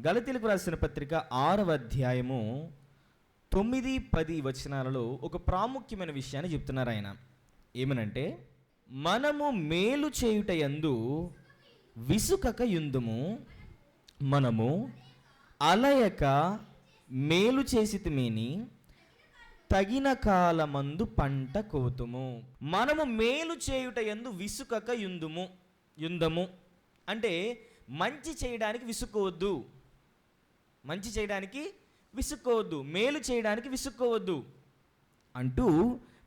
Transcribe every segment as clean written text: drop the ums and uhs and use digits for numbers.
గలతీలకు రాసిన పత్రిక 6వ అధ్యాయము 9-10 వచనాలలో ఒక ప్రాముఖ్యమైన విషయాన్ని చెప్తున్నారు ఆయన. ఏమనంటే, మనము మేలు చేయుట యందు విసుకక యుందుము, మనము అలయక మేలు చేసితిమేని తగిన కాలమందు పంట కోతుము. మనము మేలు చేయుట యందు విసుకక యుందము అంటే మంచి చేయడానికి విసుక్కోవద్దు, మంచి చేయడానికి విసుక్కోవద్దు, మేలు చేయడానికి విసుక్కోవద్దు అంటూ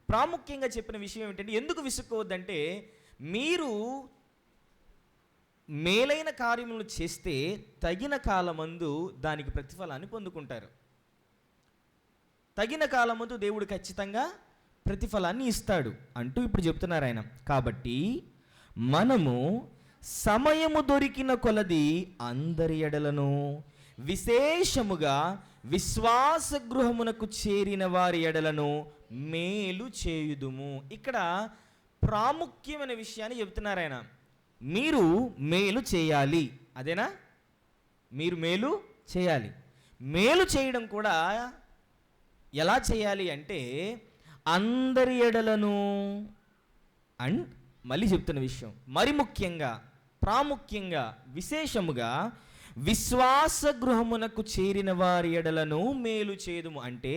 ప్రాముఖ్యంగా చెప్పిన విషయం ఏమిటంటే, ఎందుకు విసుక్కోవద్దంటే, మీరు మేలైన కార్యములను చేస్తే తగిన కాలమందు దానికి ప్రతిఫలాన్ని పొందుకుంటారు. తగిన కాలమందు దేవుడు ఖచ్చితంగా ప్రతిఫలాన్ని ఇస్తాడు అంటూ ఇప్పుడు చెప్తున్నారు ఆయన. కాబట్టి మనము సమయము దొరికిన కొలది అందరి ఎడలను, విశేషముగా విశ్వాస గృహమునకు చేరిన వారి ఎడలను మేలు చేయుదుము. ఇక్కడ ప్రాముఖ్యమైన విషయాన్ని చెప్తున్నారు ఆయన. మీరు మేలు చేయాలి, అదేనా? మీరు మేలు చేయాలి. మేలు చేయడం కూడా ఎలా చేయాలి అంటే, అందరి ఎడలను అండ్ మళ్ళీ చెప్తున్న విషయం, మరి ముఖ్యంగా, ప్రాముఖ్యంగా, విశేషముగా విశ్వాస గృహమునకు చేరిన వారి ఎడలను మేలు చేయుదుము. అంటే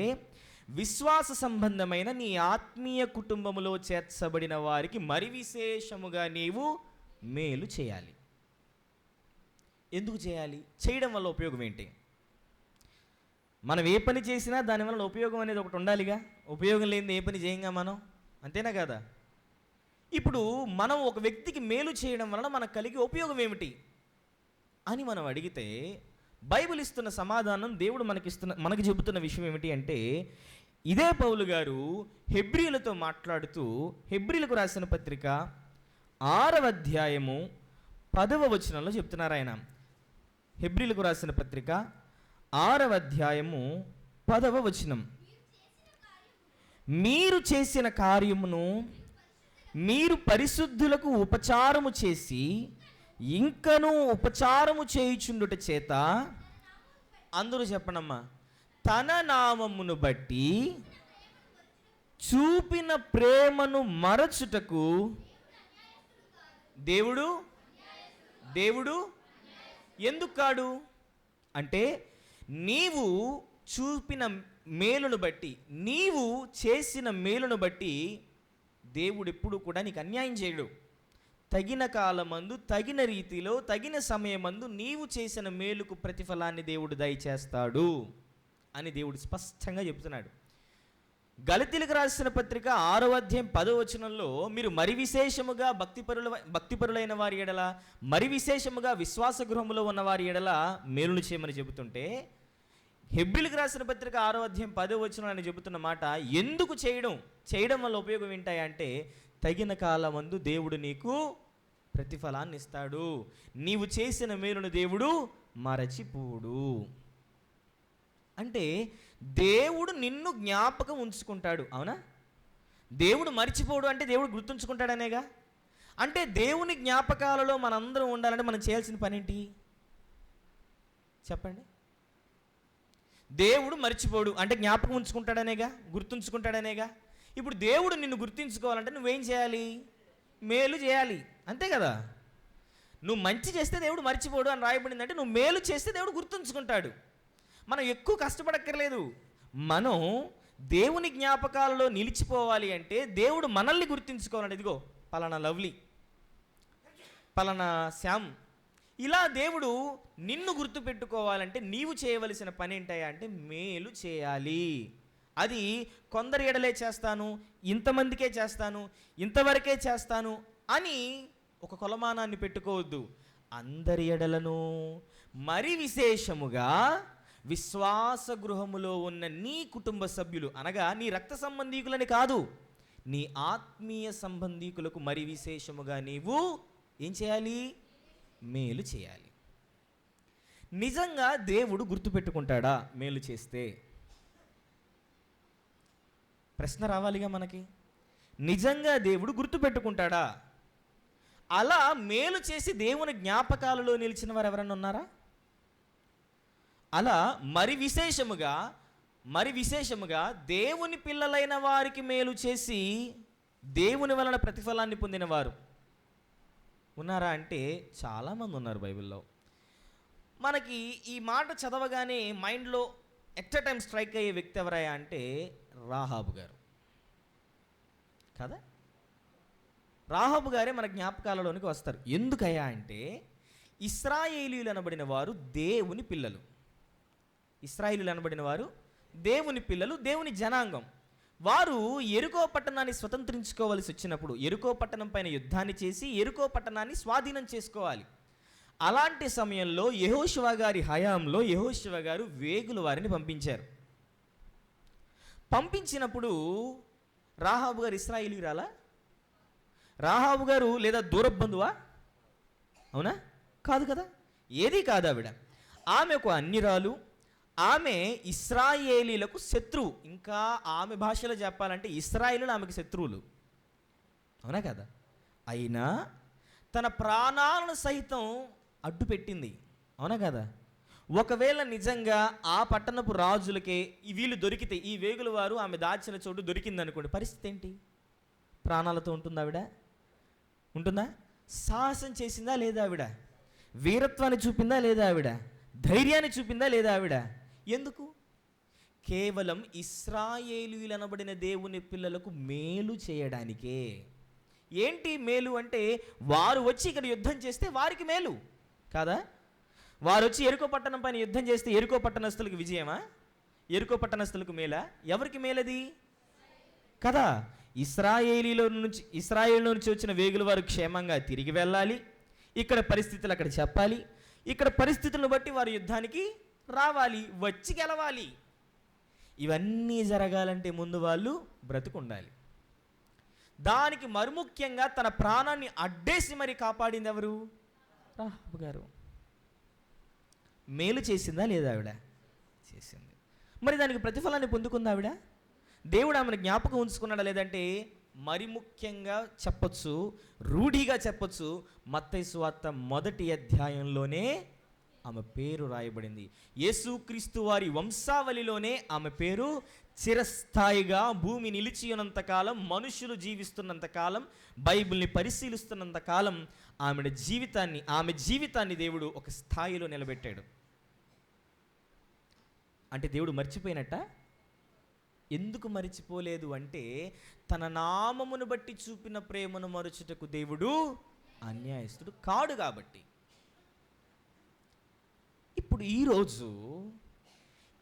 విశ్వాస సంబంధమైన నీ ఆత్మీయ కుటుంబములో చేర్చబడిన వారికి మరి విశేషముగా నీవు మేలు చేయాలి. ఎందుకు చేయాలి? చేయడం వల్ల ఉపయోగం ఏంటి? మనం ఏ పని చేసినా దానివల్ల ఉపయోగం అనేది ఒకటి ఉండాలిగా. ఉపయోగం లేనిది ఏ పని చేయంగా మనం, అంతేనా కదా? ఇప్పుడు మనం ఒక వ్యక్తికి మేలు చేయడం వలన మనకు కలిగే ఉపయోగం ఏమిటి అని మనం అడిగితే, బైబిల్ ఇస్తున్న సమాధానం, దేవుడు మనకి చెబుతున్న విషయం ఏమిటి అంటే, ఇదే పౌలు గారు హెబ్రీలతో మాట్లాడుతూ హెబ్రీలకు రాసిన పత్రిక 6వ అధ్యాయము 10వ వచనంలో చెప్తున్నారు ఆయన. హెబ్రీలకు రాసిన పత్రిక 6వ అధ్యాయము 10వ వచనం, మీరు చేసిన కార్యమును మీరు పరిశుద్ధులకు ఉపచారము చేసి ఇంకనూ ఉపచారము చేయుచుండుట చేత, అందరూ చెప్పనమ్మా, తన నామమును బట్టి చూపిన ప్రేమను మరచుటకు దేవుడు ఎందుకు కాడు అంటే, నీవు చూపిన మేలును బట్టి, నీవు చేసిన మేలును బట్టి దేవుడు ఎప్పుడు కూడా నీకు అన్యాయం చేయడు. తగిన కాలమందు, తగిన రీతిలో, తగిన సమయమందు నీవు చేసిన మేలుకు ప్రతిఫలాన్ని దేవుడు దయచేస్తాడు అని దేవుడు స్పష్టంగా చెప్తున్నాడు. గలతీలకు రాసిన పత్రిక 6వ అధ్యాయం 10వ వచనంలో, మీరు మరి విశేషముగా భక్తిపరులైన వారి ఎడల, మరి విశేషముగా విశ్వాస గృహములో ఉన్న వారి ఎడల మేలును చేయమని చెబుతుంటే, హెబ్రీలకు రాసిన పత్రిక 6వ అధ్యాయం 10వ వచనం అని చెబుతున్న మాట, ఎందుకు చేయడం వల్ల ఉపయోగం ఏంటంటే, తగిన కాలమందు దేవుడు నీకు ప్రతిఫలాన్ని ఇస్తాడు. నీవు చేసిన మేలును దేవుడు మరచిపోడు. అంటే దేవుడు నిన్ను జ్ఞాపకం ఉంచుకుంటాడు. అవునా? దేవుడు మర్చిపోడు అంటే దేవుడు గుర్తుంచుకుంటాడనేగా. అంటే దేవుని జ్ఞాపకాలలో మనందరం ఉండాలంటే మనం చేయాల్సిన పని ఏంటి చెప్పండి? దేవుడు మర్చిపోడు అంటే జ్ఞాపకం ఉంచుకుంటాడనేగా, గుర్తుంచుకుంటాడనేగా. ఇప్పుడు దేవుడు నిన్ను గుర్తుంచుకోవాలంటే నువ్వేం చేయాలి? మేలు చేయాలి, అంతే కదా? నువ్వు మంచి చేస్తే దేవుడు మర్చిపోడు అని రాయబడిందంటే, నువ్వు మేలు చేస్తే దేవుడు గుర్తుంచుకుంటాడు. మనం ఎక్కువ కష్టపడక్కర్లేదు. మనం దేవుని జ్ఞాపకాలలో నిలిచిపోవాలి అంటే దేవుడు మనల్ని గుర్తుంచుకోవాలంటే, ఇదిగో పలానా లవ్లీ, పలానా శ్యామ్, ఇలా దేవుడు నిన్ను గుర్తుపెట్టుకోవాలంటే నీవు చేయవలసిన పని ఏంటయ్యా అంటే మేలు చేయాలి. అది కొందరి ఎడలే చేస్తాను, ఇంతమందికే చేస్తాను, ఇంతవరకే చేస్తాను అని ఒక కొలమానాన్ని పెట్టుకోవద్దు. అందరి ఎడలను, మరి విశేషముగా విశ్వాస గృహములో ఉన్న నీ కుటుంబ సభ్యులు, అనగా నీ రక్త సంబంధీకులని కాదు, నీ ఆత్మీయ సంబంధీకులకు మరి విశేషముగా నీవు ఏం చేయాలి? మేలు చేయాలి. నిజంగా దేవుడు గుర్తుపెట్టుకుంటాడా మేలు చేస్తే? ప్రశ్న రావాలిగా మనకి. నిజంగా దేవుడు గుర్తుపెట్టుకుంటాడా? అలా మేలు చేసి దేవుని జ్ఞాపకాలలో నిలిచిన వారు ఎవరన్నా ఉన్నారా? అలా మరి విశేషముగా దేవుని పిల్లలైన వారికి మేలు చేసి దేవుని వలన ప్రతిఫలాన్ని పొందినవారు ఉన్నారా అంటే చాలామంది ఉన్నారు బైబిల్లో. మనకి ఈ మాట చదవగానే మైండ్లో ఎట్ ఎ టైం స్ట్రైక్ అయ్యే వ్యక్తి ఎవరయ్యా అంటే రాహాబు గారు కదా. రాహాబు గారే మన జ్ఞాపకాలలోనికి వస్తారు. ఎందుకయ్యా అంటే ఇశ్రాయేలీయులు అనబడిన వారు దేవుని పిల్లలు. ఇశ్రాయేలీయులు అనబడిన వారు దేవుని పిల్లలు, దేవుని జనాంగం. వారు యెరికో పట్టణాన్ని స్వతంత్రించుకోవలసి వచ్చినప్పుడు యెరికో పట్టణం పైన యుద్ధాన్ని చేసి యెరికో పట్టణాన్ని స్వాధీనం చేసుకోవాలి. అలాంటి సమయంలో యెహోషువ గారి హయాంలో యెహోషువ గారు వేగుల వారిని పంపించారు. పంపించినప్పుడు రాహాబు గారు ఇశ్రాయేలీయురాలా? రాహాబు గారు లేదా దూరపు బంధువా? అవునా? కాదు కదా. ఏది కాదు. ఆమె ఒక అన్యురాలు. ఆమె ఇశ్రాయేలీలకు శత్రువు. ఇంకా ఆమె భాషలో చెప్పాలంటే ఇశ్రాయేలీలు ఆమెకు శత్రువులు. అవునా కదా. అయినా తన ప్రాణాలను సైతం అడ్డు పెట్టింది. అవునా కదా. ఒకవేళ నిజంగా ఆ పట్టణపు రాజులకే వీళ్ళు దొరికితే, ఈ వేగుల వారు ఆమె దాచిన చోటు దొరికింది అనుకోండి, పరిస్థితి ఏంటి? ప్రాణాలతో ఉంటుందా ఆవిడ? ఉంటుందా? సాహసం చేసిందా లేదా ఆవిడ? వీరత్వాన్ని చూపిందా లేదా ఆవిడ? ధైర్యాన్ని చూపిందా లేదా ఆవిడ? ఎందుకు? కేవలం ఇశ్రాయేలీయులు అనబడిన దేవుని పిల్లలకు మేలు చేయడానికే. ఏంటి మేలు అంటే, వారు వచ్చి ఇక్కడ యుద్ధం చేస్తే వారికి మేలు కాదా? వారు వచ్చి యెరికో పట్టణం పైన యుద్ధం చేస్తే యెరికో పట్టణస్థులకు విజయమా? యెరికో పట్టణస్థులకు మేలా? ఎవరికి మేలది కదా. ఇశ్రాయేలు నుంచి వచ్చిన వేగుల వారు క్షేమంగా తిరిగి వెళ్ళాలి. ఇక్కడ పరిస్థితులు అక్కడ చెప్పాలి. ఇక్కడ పరిస్థితులను బట్టి వారు యుద్ధానికి రావాలి, వచ్చి గెలవాలి. ఇవన్నీ జరగాలంటే ముందు వాళ్ళు బ్రతుకుండాలి. దానికి మరుముఖ్యంగా తన ప్రాణాన్ని అడ్డేసి మరి కాపాడింది ఎవరు? రాహాబు గారు. మేలు చేసిందా లేదా ఆవిడ? చేసింది. మరి దానికి ప్రతిఫలాన్ని పొందుకుందా ఆవిడ? దేవుడు ఆమెను జ్ఞాపకం ఉంచుకున్నాడా లేదంటే మరి ముఖ్యంగా చెప్పొచ్చు, రూఢిగా చెప్పొచ్చు, మత్తయి సువార్త 1వ అధ్యాయంలోనే ఆమె పేరు రాయబడింది. యేసుక్రీస్తు వారి వంశావళిలోనే ఆమె పేరు చిరస్థాయిగా భూమి నిలిచి ఉన్నంతకాలం, మనుషులు జీవిస్తున్నంతకాలం, బైబిల్ని పరిశీలిస్తున్నంతకాలం ఆమె జీవితాన్ని దేవుడు ఒక స్థాయిలో నిలబెట్టాడు. అంటే దేవుడు మర్చిపోయినట్ట? ఎందుకు మరిచిపోలేదు అంటే, తన నామమును బట్టి చూపిన ప్రేమను మరుచుటకు దేవుడు అన్యాయస్తుడు కాడు కాబట్టి. ఇప్పుడు ఈరోజు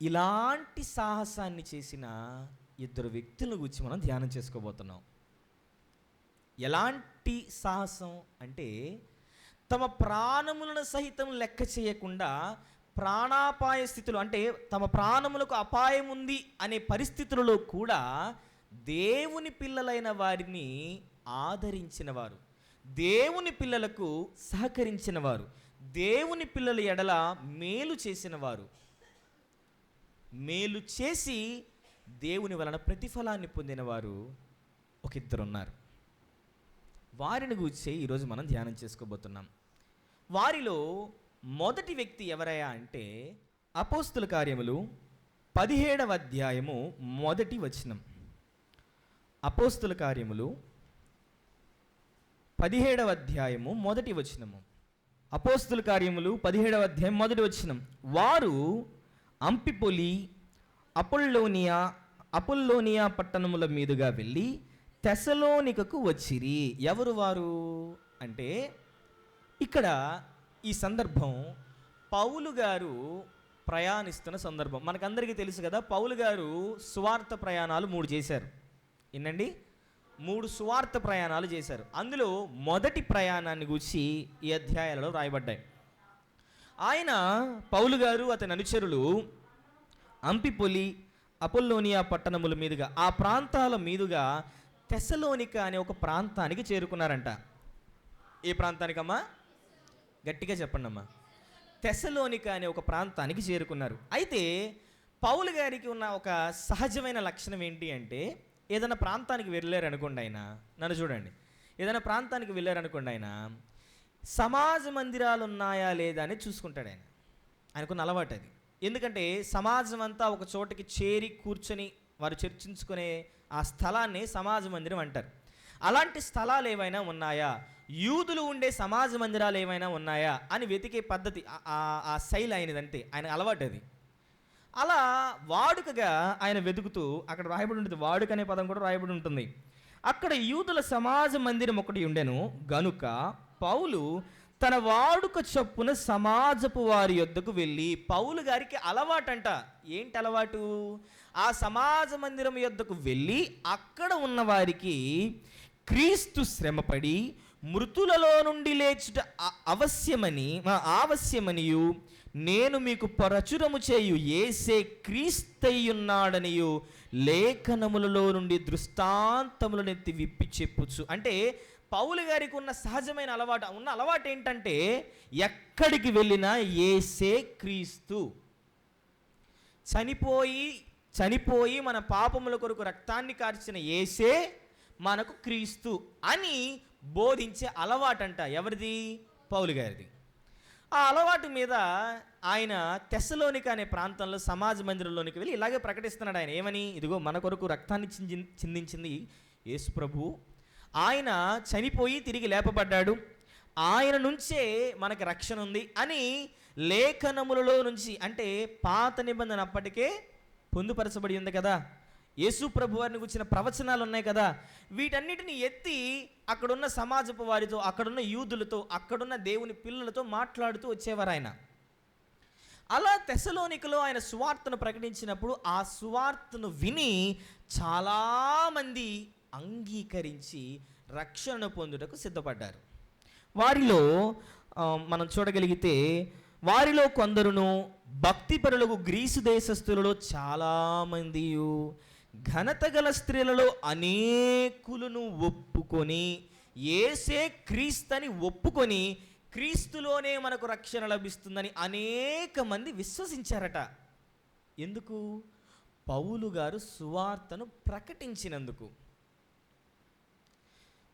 ఇలాంటి సాహసాన్ని చేసిన 2 వ్యక్తుల గురించి మనం ధ్యానం చేసుకోబోతున్నాం. ఎలాంటి సాహసం అంటే, తమ ప్రాణములను సహితం లెక్క చేయకుండా ప్రాణాపాయ స్థితిలో, అంటే తమ ప్రాణములకు అపాయం ఉంది అనే పరిస్థితులలో కూడా దేవుని పిల్లలైన వారిని ఆదరించిన వారు, దేవుని పిల్లలకు సహకరించిన వారు, దేవుని పిల్లల ఎడల మేలు చేసిన వారు, మేలు చేసి దేవుని వలన ప్రతిఫలాన్ని పొందిన వారు ఒక 2 ఉన్నారు. వారిని గురించి ఈరోజు మనం ధ్యానం చేసుకోబోతున్నాం. వారిలో మొదటి వ్యక్తి ఎవరయ్యా అంటే, అపోస్తుల కార్యములు 17వ అధ్యాయము 1వ వచనం. అపోస్తుల కార్యములు 17వ అధ్యాయము 1వ వచనము. అపోస్తుల కార్యములు 17వ అధ్యాయం 1వ వచనం. వారు అంపిపొలి, అపొల్లోనియా పట్టణముల మీదుగా వెళ్ళి తెసలోనికకు వచ్చిరి. ఎవరు వారు అంటే, ఇక్కడ ఈ సందర్భం పౌలు గారు ప్రయాణిస్తున్న సందర్భం. మనకందరికీ తెలుసు కదా, పౌలు గారు సువార్త ప్రయాణాలు 3 చేశారు. ఏంటండి? 3 సువార్త ప్రయాణాలు చేశారు. అందులో మొదటి ప్రయాణాన్ని గురించి ఈ అధ్యాయాలలో రాయబడ్డాయి. ఆయన పౌలు గారు అతని అనుచరులు అంపిపొలి, అపొల్లోనియా పట్టణముల మీదుగా, ఆ ప్రాంతాల మీదుగా తెసలోనిక అనే ఒక ప్రాంతానికి చేరుకున్నారంట. ఏ ప్రాంతానికమ్మా? గట్టిగా చెప్పండి అమ్మా. తెసలోనిక అనే ఒక ప్రాంతానికి చేరుకున్నారు. అయితే పౌలు గారికి ఉన్న ఒక సహజమైన లక్షణం ఏంటి అంటే, ఏదైనా ప్రాంతానికి వెళ్ళారనుకోండి, ఆయన నన్ను చూడండి, ఏదైనా ప్రాంతానికి వెళ్ళారనుకోండి, ఆయన సమాజ మందిరాలు ఉన్నాయా లేదా అని చూసుకుంటాడు. ఆయనకున్న అలవాటు అది. ఎందుకంటే సమాజం అంతా ఒక చోటకి చేరి కూర్చొని వారు చర్చించుకునే ఆ స్థలాన్ని సమాజ మందిరం అంటారు. అలాంటి స్థలాలు ఏవైనా ఉన్నాయా, యూదులు ఉండే సమాజ మందిరాలు ఏమైనా ఉన్నాయా అని వెతికే పద్ధతి ఆ శైలి ఆయనదంతే, ఆయన అలవాటు అది. అలా వాడుకగా ఆయన వెతుకుతూ, అక్కడ రాయబడి ఉంటుంది, వాడుక అనే పదం కూడా రాయబడి ఉంటుంది. అక్కడ యూదుల సమాజ మందిరం ఒకటి ఉండెను గనుక పౌలు తన వాడుక చొప్పున సమాజపు వారి యొద్దకు వెళ్ళి, పౌలు గారికి అలవాటంట. ఏంటి అలవాటు? ఆ సమాజ మందిరం యొద్దకు వెళ్ళి అక్కడ ఉన్న వారికి క్రీస్తు శ్రమపడి మృతులలో నుండి లేచుట ఆవశ్యమనియు నేను మీకు ప్రచురము చేయు యేసే క్రీస్తయ్యున్నాడనియు లేఖనములలో నుండి దృష్టాంతములనెత్తి విప్పి చెప్పుచు. అంటే పౌలు గారికి ఉన్న సహజమైన అలవాటు ఏంటంటే, ఎక్కడికి వెళ్ళినా యేసే క్రీస్తు, చనిపోయి మన పాపముల కొరకు రక్తాన్ని కార్చిన యేసే మనకు క్రీస్తు అని బోధించే అలవాటంట. ఎవరిది? పౌలు గారిది. ఆ అలవాటు మీద ఆయన తెస్సలోనిక అనే ప్రాంతంలో సమాజ మందిరంలోనికి వెళ్ళి ఇలాగే ప్రకటిస్తున్నాడు. ఆయన ఏమని? ఇదిగో మన కొరకు రక్తాన్ని చిందించింది యేసు ప్రభు, ఆయన చనిపోయి తిరిగి లేపబడ్డాడు, ఆయన నుంచే మనకి రక్షణ ఉంది అని లేఖనములలో నుంచి, అంటే పాత నిబంధన అప్పటికే పొందుపరచబడి ఉంది కదా, యేసు ప్రభు వారిని గురించిన ప్రవచనాలు ఉన్నాయి కదా, వీటన్నిటిని ఎత్తి అక్కడున్న సమాజపు వారితో, అక్కడున్న యూదులతో, అక్కడున్న దేవుని పిల్లలతో మాట్లాడుతూ వచ్చేవారు ఆయన. అలా తెస్సలోనికలో ఆయన సువార్తను ప్రకటించినప్పుడు ఆ సువార్తను విని చాలామంది అంగీకరించి రక్షణ పొందుటకు సిద్ధపడ్డారు. వారిలో మనం చూడగలిగితే వారిలో కొందరును భక్తిపరులకు గ్రీసు దేశస్థులలో చాలామంది, ఘనత గల స్త్రీలలో అనేకులను ఒప్పుకొని యేసే క్రీస్తని ఒప్పుకొని క్రీస్తులోనే మనకు రక్షణ లభిస్తుందని అనేక మంది విశ్వసించారట. ఎందుకు? పౌలు గారు సువార్తను ప్రకటించినందుకు.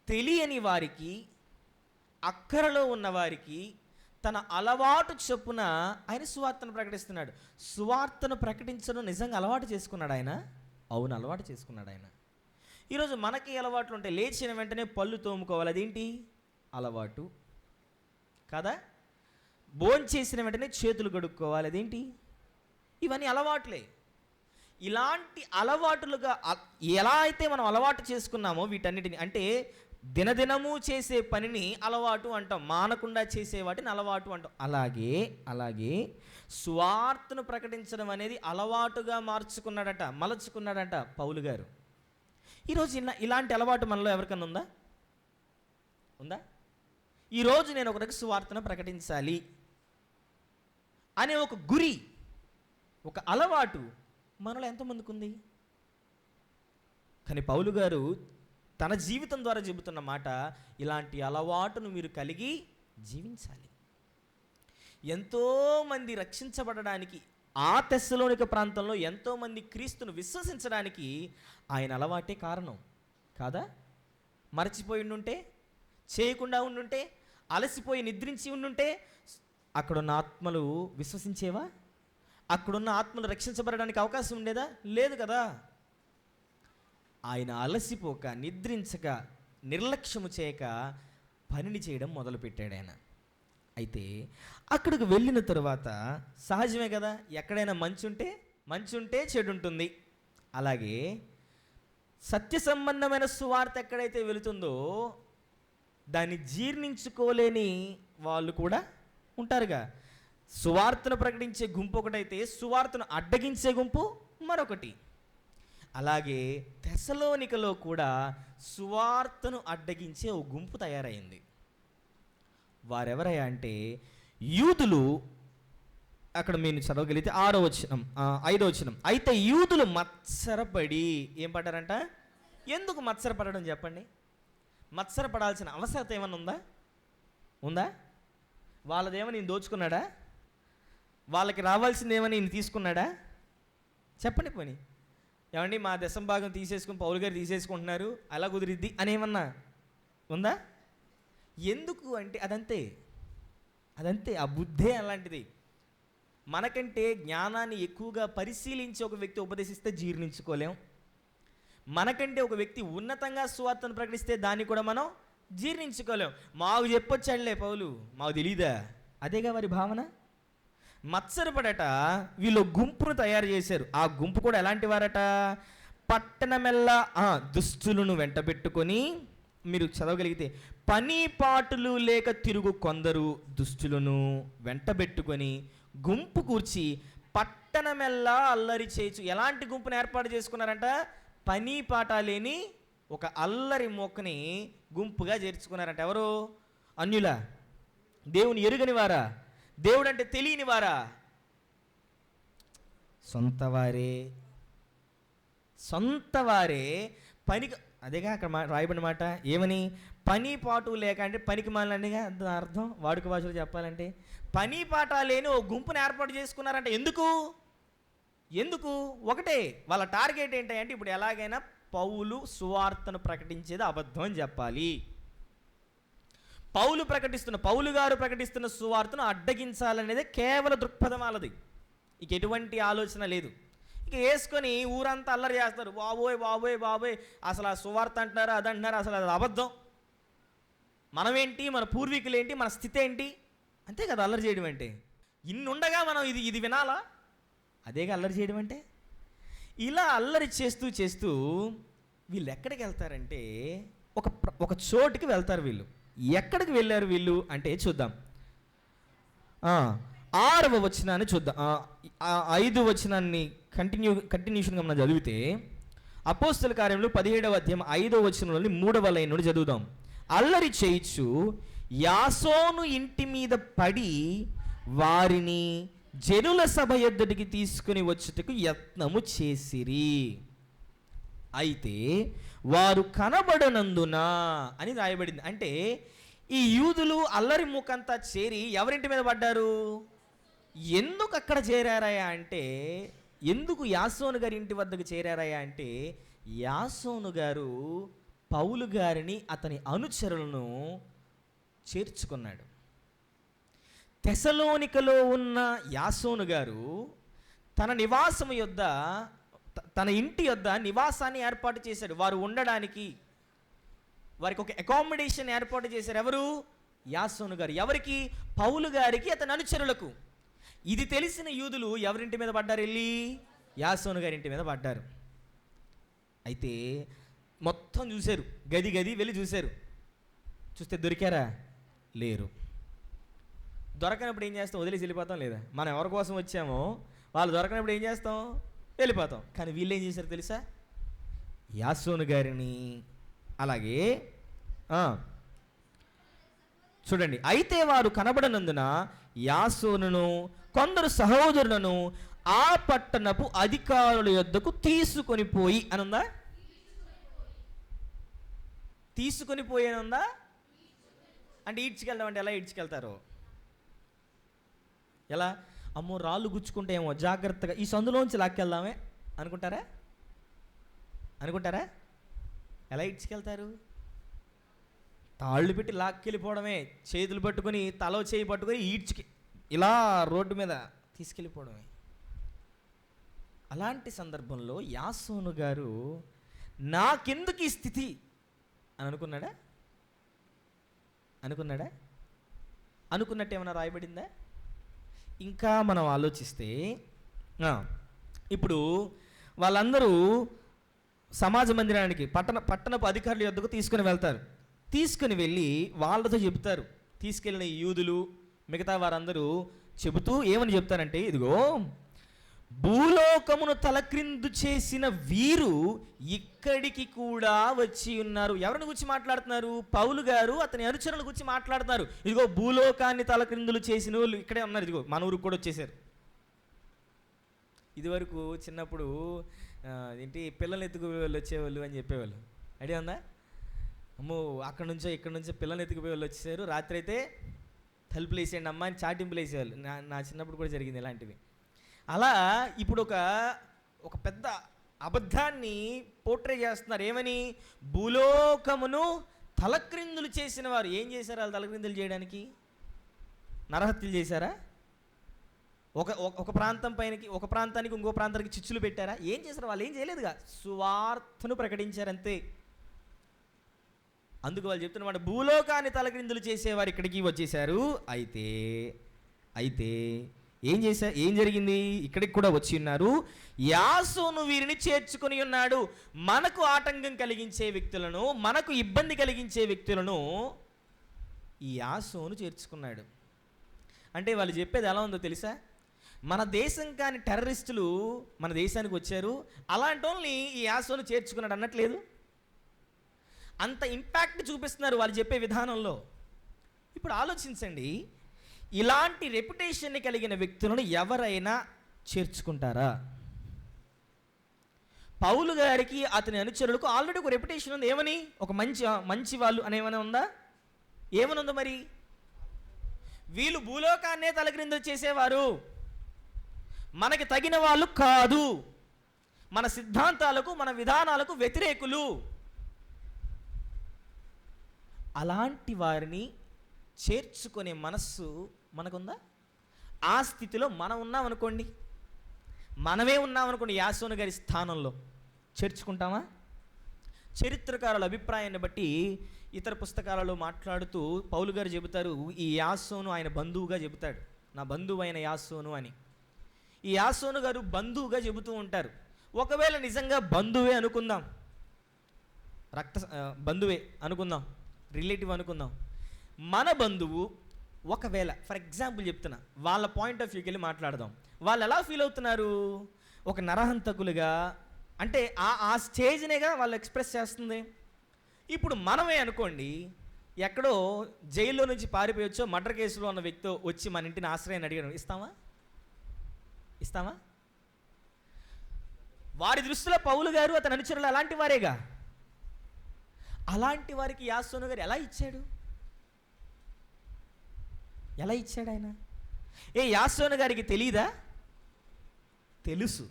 తెలియని వారికి, అక్కరలో ఉన్నవారికి తన అలవాటు చొప్పున ఆయన సువార్తను ప్రకటిస్తున్నాడు. సువార్తను ప్రకటించడం నిజంగా అలవాటు చేసుకున్నాడు ఆయన. అవును, అలవాటు చేసుకున్నాడు ఆయన. ఈరోజు మనకి అలవాట్లు ఉంటాయి. లేచిన వెంటనే పళ్ళు తోముకోవాలి, అదేంటి? అలవాటు కదా. భోంచేసిన వెంటనే చేతులు కడుక్కోవాలి, అదేంటి? ఇవన్నీ అలవాట్లే. ఇలాంటి అలవాటులుగా ఎలా అయితే మనం అలవాటు చేసుకున్నామో వీటన్నిటిని, అంటే దినదినము చేసే పనిని అలవాటు అంటాం, మానకుండా చేసే వాటిని అలవాటు అంటాం. అలాగే సువార్తను ప్రకటించడం అనేది అలవాటుగా మలచుకున్నాడట పౌలు గారు. ఈరోజు ఇలాంటి అలవాటు మనలో ఎవరికన్నా ఉందా? ఈరోజు నేను ఒకరికి సువార్తను ప్రకటించాలి అనే ఒక గురి, ఒక అలవాటు మనలో ఎంతమందికి ఉంది? కానీ పౌలు గారు తన జీవితం ద్వారా చెబుతున్న మాట, ఇలాంటి అలవాటును మీరు కలిగి జీవించాలి. ఎంతోమంది రక్షించబడడానికి, ఆ తెస్సలోనిక ప్రాంతంలో ఎంతోమంది క్రీస్తును విశ్వసించడానికి ఆయన అలవాటే కారణం కాదా? మరచిపోయి ఉండుంటే, చేయకుండా ఉండుంటే, అలసిపోయి నిద్రించి ఉండుంటే అక్కడున్న ఆత్మలు విశ్వసించేవా? అక్కడున్న ఆత్మలు రక్షించబడడానికి అవకాశం ఉండేదా? లేదు కదా. ఆయన అలసిపోక, నిద్రించక, నిర్లక్ష్యము చేయక పనిని చేయడం మొదలుపెట్టాడు ఆయన. అయితే అక్కడికి వెళ్ళిన తరువాత సహజమే కదా, ఎక్కడైనా మంచి ఉంటే చెడు ఉంటుంది. అలాగే సత్య సంబంధమైన సువార్త ఎక్కడైతే వెళుతుందో దాన్ని జీర్ణించుకోలేని వాళ్ళు కూడా ఉంటారుగా. సువార్తను ప్రకటించే గుంపు ఒకటైతే సువార్తను అడ్డగించే గుంపు మరొకటి. అలాగే తెస్సలోనికలో కూడా సువార్తను అడ్డగించే ఓ గుంపు తయారైంది. వారెవరయ్యా అంటే యూదులు. అక్కడ మీరు చదవగలిగితే 5వ వచనం. అయితే యూదులు మత్సరపడి ఏం పడ్డారంట? ఎందుకు మత్సరపడడం చెప్పండి? మత్సరపడాల్సిన అవసరత ఏమన్నా ఉందా? వాళ్ళదేమని ఈయన దోచుకున్నాడా? వాళ్ళకి రావాల్సిందేమని ఈయన తీసుకున్నాడా? చెప్పండి పోనీ. ఏమండి మా దశం భాగం తీసేసుకుని పౌలు గారు తీసేసుకుంటున్నారు, అలా కుదిరిద్ది అని ఏమన్నా ఉందా? ఎందుకు అంటే అదంతే, ఆ బుద్ధే అలాంటిది. మనకంటే జ్ఞానాన్ని ఎక్కువగా పరిశీలించి ఒక వ్యక్తి ఉపదేశిస్తే జీర్ణించుకోలేం. మనకంటే ఒక వ్యక్తి ఉన్నతంగా సువార్తను ప్రకటిస్తే దాన్ని కూడా మనం జీర్ణించుకోలేం. మాకు చెప్పొచ్చాడులే పౌలు, మాకు తెలీదా? అదేగా వారి భావన. మత్సరపడట వీళ్ళు గుంపును తయారు చేశారు. ఆ గుంపు కూడా ఎలాంటి వారట? పట్టణమెల్లా దుస్తులను వెంటబెట్టుకొని, మీరు చదవగలిగితే, పని పాటులు లేక తిరుగు కొందరు దుస్తులను వెంటబెట్టుకొని గుంపు కూర్చి పట్టణమెల్లా అల్లరి చేయొచ్చు. ఎలాంటి గుంపును ఏర్పాటు చేసుకున్నారంట? పని పాట లేని ఒక అల్లరి మొక్కని గుంపుగా చేర్చుకున్నారంట. ఎవరు? అన్యుల, దేవుని ఎరుగని వారా, దేవుడు అంటే తెలియని వారా? సొంతవారే పనికి. అదేగా అక్కడ రాయబడిన మాట ఏమని? పని పాటు లేక అంటే పనికి మాలనిగా అర్థం. వాడుక భాషలో చెప్పాలంటే పని పాట లేని ఓ గుంపును ఏర్పాటు చేసుకున్నారంటే ఎందుకు? ఒకటే వాళ్ళ టార్గెట్ ఏంటంటే, ఇప్పుడు ఎలాగైనా పౌలు సువార్తను ప్రకటించేది అబద్ధం అని చెప్పాలి. పౌలు గారు ప్రకటిస్తున్న సువార్తను అడ్డగించాలనేది కేవల దృక్పథం వాళ్ళది. ఇక ఎటువంటి ఆలోచన లేదు. ఇక వేసుకొని ఊరంతా అల్లరి చేస్తారు. బాబోయ్ అసలు ఆ సువార్త అంటున్నారు, అది అంటున్నారు, అసలు అది అబద్ధం. మనమేంటి, మన పూర్వీకులేంటి, మన స్థితి ఏంటి? అంతే కదా అల్లరి చేయడం అంటే. ఇన్ని ఉండగా మనం ఇది వినాలా? అదేగా అల్లరి చేయడం అంటే. ఇలా అల్లరి చేస్తూ వీళ్ళు ఎక్కడికి వెళ్తారంటే ఒక చోటుకి వెళ్తారు. వీళ్ళు ఎక్కడికి వెళ్ళారు వీళ్ళు అంటే చూద్దాం. 6వ వచనాన్ని చూద్దాం. 5వ వచనాన్ని కంటిన్యూషన్గా మనం చదివితే, అపోస్తల కార్యములు 17వ అధ్యాయం 5వ వచనంలోని 3వ లైన్ నుండి చదువుదాం. అల్లరి చేయిచు యాసోను ఇంటి మీద పడి వారిని జనుల సభ ఎద్దడికి తీసుకుని వచ్చుటకు యత్నము చేసిరి. అయితే వారు కనబడనందున అని రాయబడింది. అంటే ఈ యూదులు అల్లరి ముఖంతా చేరి ఎవరింటి మీద పడ్డారు? ఎందుకు అక్కడ చేరారయ్యా అంటే, ఎందుకు యాసోను గారి ఇంటి వద్దకు చేరారయ్యా అంటే, యాసోను గారు పౌలు గారిని అతని అనుచరులను చేర్చుకున్నాడు. తెసలోనికలో ఉన్న యాసోను గారు తన నివాసం యొద్ద, తన ఇంటి యొద్ద నివాసాన్ని ఏర్పాటు చేశాడు. వారు ఉండడానికి వారికి ఒక అకామిడేషన్ ఏర్పాటు చేశారు. ఎవరు? యాసోను గారు. ఎవరికి? పౌలు గారికి, అతని అనుచరులకు. ఇది తెలిసిన యూదులు ఎవరింటి మీద పడ్డారు? వెళ్ళి యాసోను గారి ఇంటి మీద పడ్డారు. అయితే మొత్తం చూశారు, గది వెళ్ళి చూశారు. చూస్తే దొరికారా? లేరు. దొరకనప్పుడు ఏం చేస్తాం? వదిలేసి వెళ్ళిపోతాం లేదా? మనం ఎవరి కోసం వచ్చామో వాళ్ళు దొరకనప్పుడు ఏం చేస్తాం? వెళ్ళిపోతాం. కానీ వీళ్ళు ఏం చేశారు తెలుసా? యాసోను గారిని, అలాగే చూడండి, అయితే వారు కనబడనందున యాసోనును కొందరు సహోదరులను ఆ పట్టణపు అధికారుల యొద్దకు తీసుకొని పోయి అనుందా? తీసుకొని పోయేనుందా? అంటే ఈడ్చుకెళ్దాం అంటే ఎలా ఈడ్చుకెళ్తారు? ఎలా? అమ్మో రాళ్ళు గుచ్చుకుంటే ఏమో జాగ్రత్తగా ఈ సందులోంచి లాక్కెళ్దామే అనుకుంటారా? ఎలా ఈడ్చుకెళ్తారు? తాళ్ళు పెట్టి లాక్కెళ్ళిపోవడమే. చేతులు పట్టుకొని, తలో చేయి పట్టుకొని ఇలా రోడ్డు మీద తీసుకెళ్ళిపోవడమే. అలాంటి సందర్భంలో యాసోను గారు నాకెందుకు ఈ స్థితి అని అనుకున్నాడా? అనుకున్నట్టు ఏమైనా రాయబడిందా? ఇంకా మనం ఆలోచిస్తే, ఇప్పుడు వాళ్ళందరూ సమాజ మందిరానికి పట్టణపు అధికారుల యొద్దకు తీసుకుని వెళ్తారు. తీసుకుని వెళ్ళి వాళ్ళతో చెబుతారు. తీసుకెళ్ళిన యూదులు మిగతా వారందరూ చెబుతూ ఏమని చెప్తారంటే, ఇదిగో భూలోకమును తలక్రిందు చేసిన వీరు ఇక్కడికి కూడా వచ్చి ఉన్నారు. ఎవరిని గురించి మాట్లాడుతున్నారు? పౌలు గారు అతని అనుచరుల గురించి మాట్లాడుతున్నారు. ఇదిగో భూలోకాన్ని తలక్రిందులు చేసిన వాళ్ళు ఇక్కడే ఉన్నారు. ఇదిగో మన ఊరికి కూడా వచ్చేసారు. ఇదివరకు చిన్నప్పుడు ఏంటి పిల్లల్ని ఎత్తుకుపోయే వాళ్ళు వచ్చేవాళ్ళు అని చెప్పేవాళ్ళు. ఐడియా ఉందా? అమ్మో అక్కడ నుంచో పిల్లల్ని ఎత్తుకుపోయే వాళ్ళు వచ్చేసారు. రాత్రి అయితే తలుపులు వేసేయండి అమ్మ అని చాటింపులు వేసేవాళ్ళు. నా చిన్నప్పుడు కూడా జరిగింది ఇలాంటివి. అలా ఇప్పుడు ఒక పెద్ద అబద్ధాన్ని పోర్ట్రే చేస్తున్నారు. ఏమని? భూలోకమును తలక్రిందులు చేసిన వారు. ఏం చేశారు వాళ్ళు తలక్రిందులు చేయడానికి? నరహత్యలు చేశారా? ఒక ప్రాంతం పైనకి, ఒక ప్రాంతానికి ఇంకో ప్రాంతానికి చిచ్చులు పెట్టారా? ఏం చేశారు? వాళ్ళు ఏం చేయలేదుగా, సువార్తను ప్రకటించారు అంతే. అందుకు వాళ్ళు చెప్తున్నమాట, భూలోకాన్ని తలక్రిందులు చేసేవారు ఇక్కడికి వచ్చేసారు. అయితే ఏం జరిగింది? ఇక్కడికి కూడా వచ్చి ఉన్నారు. యాసోను వీరిని చేర్చుకొని ఉన్నాడు. మనకు ఆటంకం కలిగించే వ్యక్తులను, మనకు ఇబ్బంది కలిగించే వ్యక్తులను ఈ యాసోను చేర్చుకున్నాడు. అంటే వాళ్ళు చెప్పేది ఎలా ఉందో తెలుసా? మన దేశం కాని టెర్రరిస్టులు మన దేశానికి వచ్చారు, అలాంటి వాళ్ళని ఈ యాసోను చేర్చుకున్నాడు అన్నట్లేదు. అంత ఇంపాక్ట్ చూపిస్తున్నారు వాళ్ళు చెప్పే విధానంలో. ఇప్పుడు ఆలోచించండి, ఇలాంటి రెప్యుటేషన్ని కలిగిన వ్యక్తులను ఎవరైనా చేర్చుకుంటారా? పౌలు గారికి అతని అనుచరులకు ఆల్రెడీ ఒక రెప్యుటేషన్ ఉంది. ఏమని? ఒక మంచి వాళ్ళు అని ఏమైనా ఉందా? ఏమని ఉందో మరి? వీళ్ళు భూలోకాన్నే తలక్రిందులు చేసేవారు, మనకి తగిన వాళ్ళు కాదు, మన సిద్ధాంతాలకు మన విధానాలకు వ్యతిరేకులు. అలాంటి వారిని చేర్చుకునే మనస్సు మనకుందా? ఆ స్థితిలో మనం ఉన్నామనుకోండి, మనమే ఉన్నామనుకోండి, యాసోను గారి స్థానంలో చేర్చుకుంటామా? చరిత్రకారుల అభిప్రాయాన్ని బట్టి ఇతర పుస్తకాలలో మాట్లాడుతూ పౌలు గారు చెబుతారు, ఈ యాసోను ఆయన బంధువుగా చెబుతాడు, నా బంధువు అయిన యాసోను అని. ఈ యాసోను గారు బంధువుగా చెబుతూ ఉంటారు. ఒకవేళ నిజంగా బంధువే అనుకుందాం, బంధువే అనుకుందాం, రిలేటివ్ అనుకుందాం. మన బంధువు ఒకవేళ, ఫర్ ఎగ్జాంపుల్ చెప్తున్నా, వాళ్ళ పాయింట్ ఆఫ్ వ్యూకి వెళ్ళి మాట్లాడదాం. వాళ్ళు ఎలా ఫీల్ అవుతున్నారు? ఒక నరహంతకులుగా, అంటే ఆ స్టేజ్నేగా వాళ్ళు ఎక్స్ప్రెస్ చేస్తుంది. ఇప్పుడు మనమే అనుకోండి, ఎక్కడో జైల్లో నుంచి పారిపోయొచ్చో మర్డర్ కేసులో ఉన్న వ్యక్తి వచ్చి మన ఇంటిని ఆశ్రయాన్ని అడిగాడు, ఇస్తామా? వారి దృష్టిలో పౌలు గారు అతని అనుచరులు అలాంటి వారేగా. అలాంటి వారికి యాసోను గారు ఎలా ఇచ్చాడు ఆయన? యాసోను గారికి తెలీదా? తెలుసు.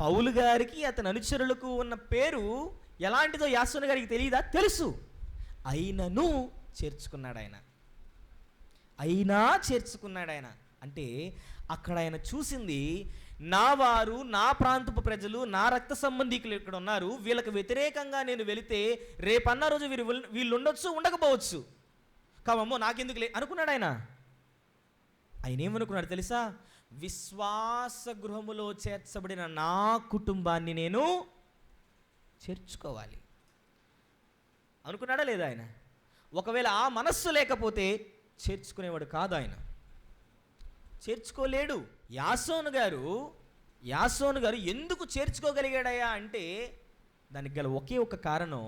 పౌలు గారికి అతని అనుచరులకు ఉన్న పేరు ఎలాంటిదో యాసోను గారికి తెలీదా? తెలుసు. అయినను చేర్చుకున్నాడు ఆయన. అంటే అక్కడ ఆయన చూసింది, నా వారు, నా ప్రాంతపు ప్రజలు, నా రక్త సంబంధికులు ఇక్కడ ఉన్నారు, వీళ్ళకి వ్యతిరేకంగా నేను వెళితే రేపన్న రోజు వీళ్ళు ఉండొచ్చు, ఉండకపోవచ్చు, కావమ్మో నాకెందుకులే అనుకున్నాడు ఆయన. ఏమనుకున్నాడు తెలుసా? విశ్వాస గృహములో చేర్చబడిన నా కుటుంబాన్ని నేను చేర్చుకోవాలి అనుకున్నాడా లేదా ఆయన? ఒకవేళ ఆ మనస్సు లేకపోతే చేర్చుకునేవాడు కాదు ఆయన, చేర్చుకోలేడు. యాసోను గారు ఎందుకు చేర్చుకోగలిగాడయా అంటే దానికి గల ఒకే ఒక కారణం,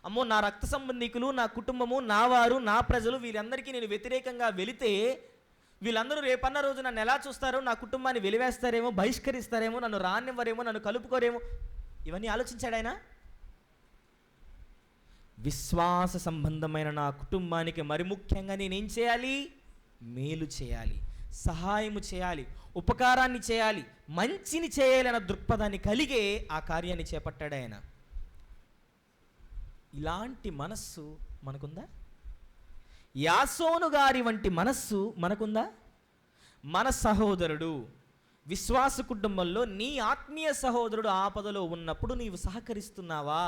అమ్మో నా రక్త సంబంధికులు, నా కుటుంబము, నా వారు, నా ప్రజలు, వీళ్ళందరికీ నేను వ్యతిరేకంగా వెళితే వీళ్ళందరూ రేపన్న రోజు నన్ను ఎలా చూస్తారో, నా కుటుంబాన్ని వెలివేస్తారేమో, బహిష్కరిస్తారేమో, నన్ను రానివ్వరేమో, నన్ను కలుపుకోరేమో, ఇవన్నీ ఆలోచించాడు ఆయన. విశ్వాస సంబంధమైన నా కుటుంబానికి మరి ముఖ్యంగా నేనేం చేయాలి? మేలు చేయాలి, సహాయము చేయాలి, ఉపకారాన్ని చేయాలి, మంచిని చేయాలి అన్న దృక్పథాన్ని కలిగే ఆ కార్యాన్ని చేపట్టాడు ఆయన. ఇలాంటి మనస్సు మనకుందా? యాసోను గారి వంటి మనస్సు మనకుందా? మన సహోదరుడు విశ్వాస కుటుంబంలో నీ ఆత్మీయ సహోదరుడు ఆపదలో ఉన్నప్పుడు నీవు సహకరిస్తున్నావా?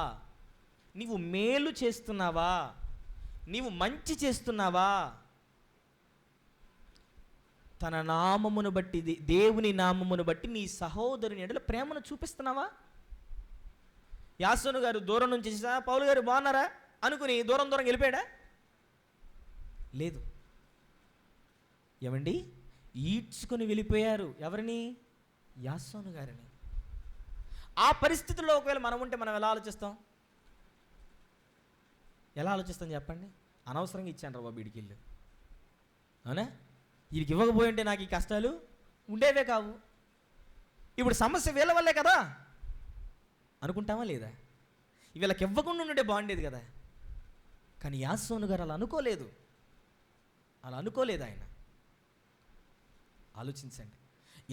నీవు మేలు చేస్తున్నావా? నీవు మంచి చేస్తున్నావా? తన నామమును బట్టి, దేవుని నామమును బట్టి నీ సహోదరుని ఎడల ప్రేమను చూపిస్తున్నావా? యాసోను గారు దూరం నుంచి పౌలు గారు బాగున్నారా అనుకుని దూరం వెళ్ళిపోయాడా? లేదు. ఏమండి, ఈడ్చుకొని వెళ్ళిపోయారు. ఎవరిని? యాసోను గారిని. ఆ పరిస్థితుల్లో ఒకవేళ మనం ఉంటే మనం ఎలా ఆలోచిస్తాం చెప్పండి? అనవసరంగా ఇచ్చాను రా బాబు వీడికి ఇల్లు, అవునా? వీడికి ఇవ్వకపోయి ఉంటే నాకు ఈ కష్టాలు ఉండేవే కావు, ఇప్పుడు సమస్య వీళ్ళ వల్లే కదా అనుకుంటామా లేదా? వీళ్ళకి ఇవ్వకుండా ఉండే బాగుండేది కదా. కానీ యాసోను గారు అలా అనుకోలేదు ఆయన. ఆలోచించండి,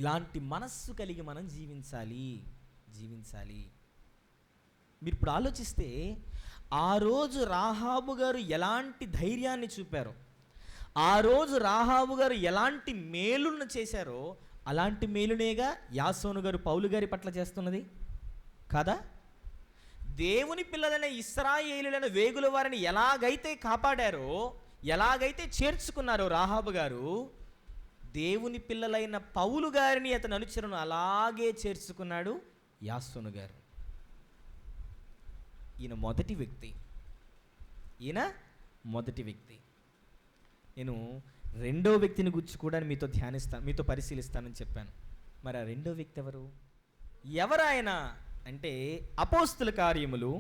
ఇలాంటి మనస్సు కలిగి మనం జీవించాలి. మీరు ఇప్పుడు ఆలోచిస్తే ఆ రోజు రాహాబు గారు ఎలాంటి ధైర్యాన్ని చూపారో, ఆ రోజు రాహాబు గారు ఎలాంటి మేలులను చేశారో అలాంటి మేలునేగా యాసోను గారు పౌలు గారి పట్ల చేస్తున్నది కాదా? దేవుని పిల్లలైన ఇశ్రాయేలులైన వేగుల వారిని ఎలాగైతే కాపాడారో, ఎలాగైతే చేర్చుకున్నారో రాహాబు గారు, దేవుని పిల్లలైన పౌలు గారిని అతని అనుచరును అలాగే చేర్చుకున్నాడు యాసోను గారు. ఈయన మొదటి వ్యక్తి. నేను రెండో వ్యక్తిని గురించి కూడా మీతో పరిశీలిస్తానని చెప్పాను. మరి ఆ రెండో వ్యక్తి ఎవరాయన అంటే అపోస్తుల కార్యములు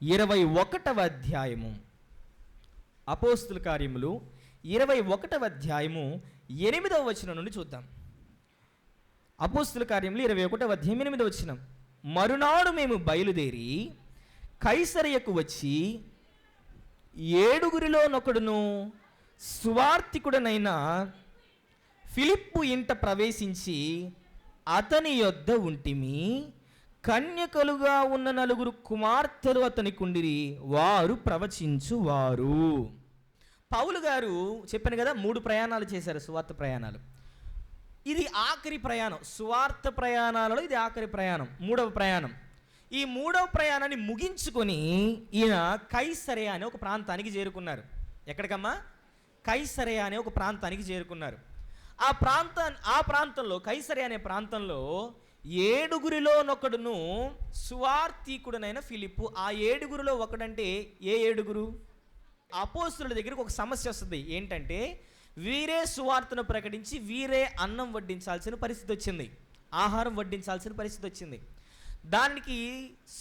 21వ అధ్యాయము. అపోస్తుల కార్యములు 21వ అధ్యాయము 8వ వచనం నుండి చూద్దాం. అపోస్తుల కార్యములు 21వ అధ్యాయం 8వ వచనం. మరునాడు మేము బయలుదేరి కైసరయకు వచ్చి 7 సువార్తికుడనైన ఫిలిప్పు ఇంట ప్రవేశించి అతని యొద్ద ఉంటిమి. కన్యకలుగా ఉన్న 4 కుమార్తెలు అతనికుండిరి, వారు ప్రవచించువారు. పౌలు గారు చెప్పాను కదా, 3 ప్రయాణాలు చేశారు, సువార్త ప్రయాణాలు. ఇది ఆఖరి ప్రయాణం. సువార్త ప్రయాణాలలో ఇది ఆఖరి ప్రయాణం, 3వ ప్రయాణం. ఈ 3వ ప్రయాణాన్ని ముగించుకొని ఈయన కైసరయ అనే ఒక ప్రాంతానికి చేరుకున్నారు. ఎక్కడికమ్మా? కైసరయ అనే ఒక ప్రాంతానికి చేరుకున్నారు. ఆ ప్రాంతంలో, కైసరయ అనే ప్రాంతంలో 7 సువార్తీకుడనైన ఫిలిప్పు. ఆ 7 ఒకడంటే ఏ 7? అపోస్తుల దగ్గరికి ఒక సమస్య వస్తుంది. ఏంటంటే వీరే సువార్తను ప్రకటించి వీరే అన్నం వడ్డించాల్సిన పరిస్థితి వచ్చింది, ఆహారం వడ్డించాల్సిన పరిస్థితి వచ్చింది. దానికి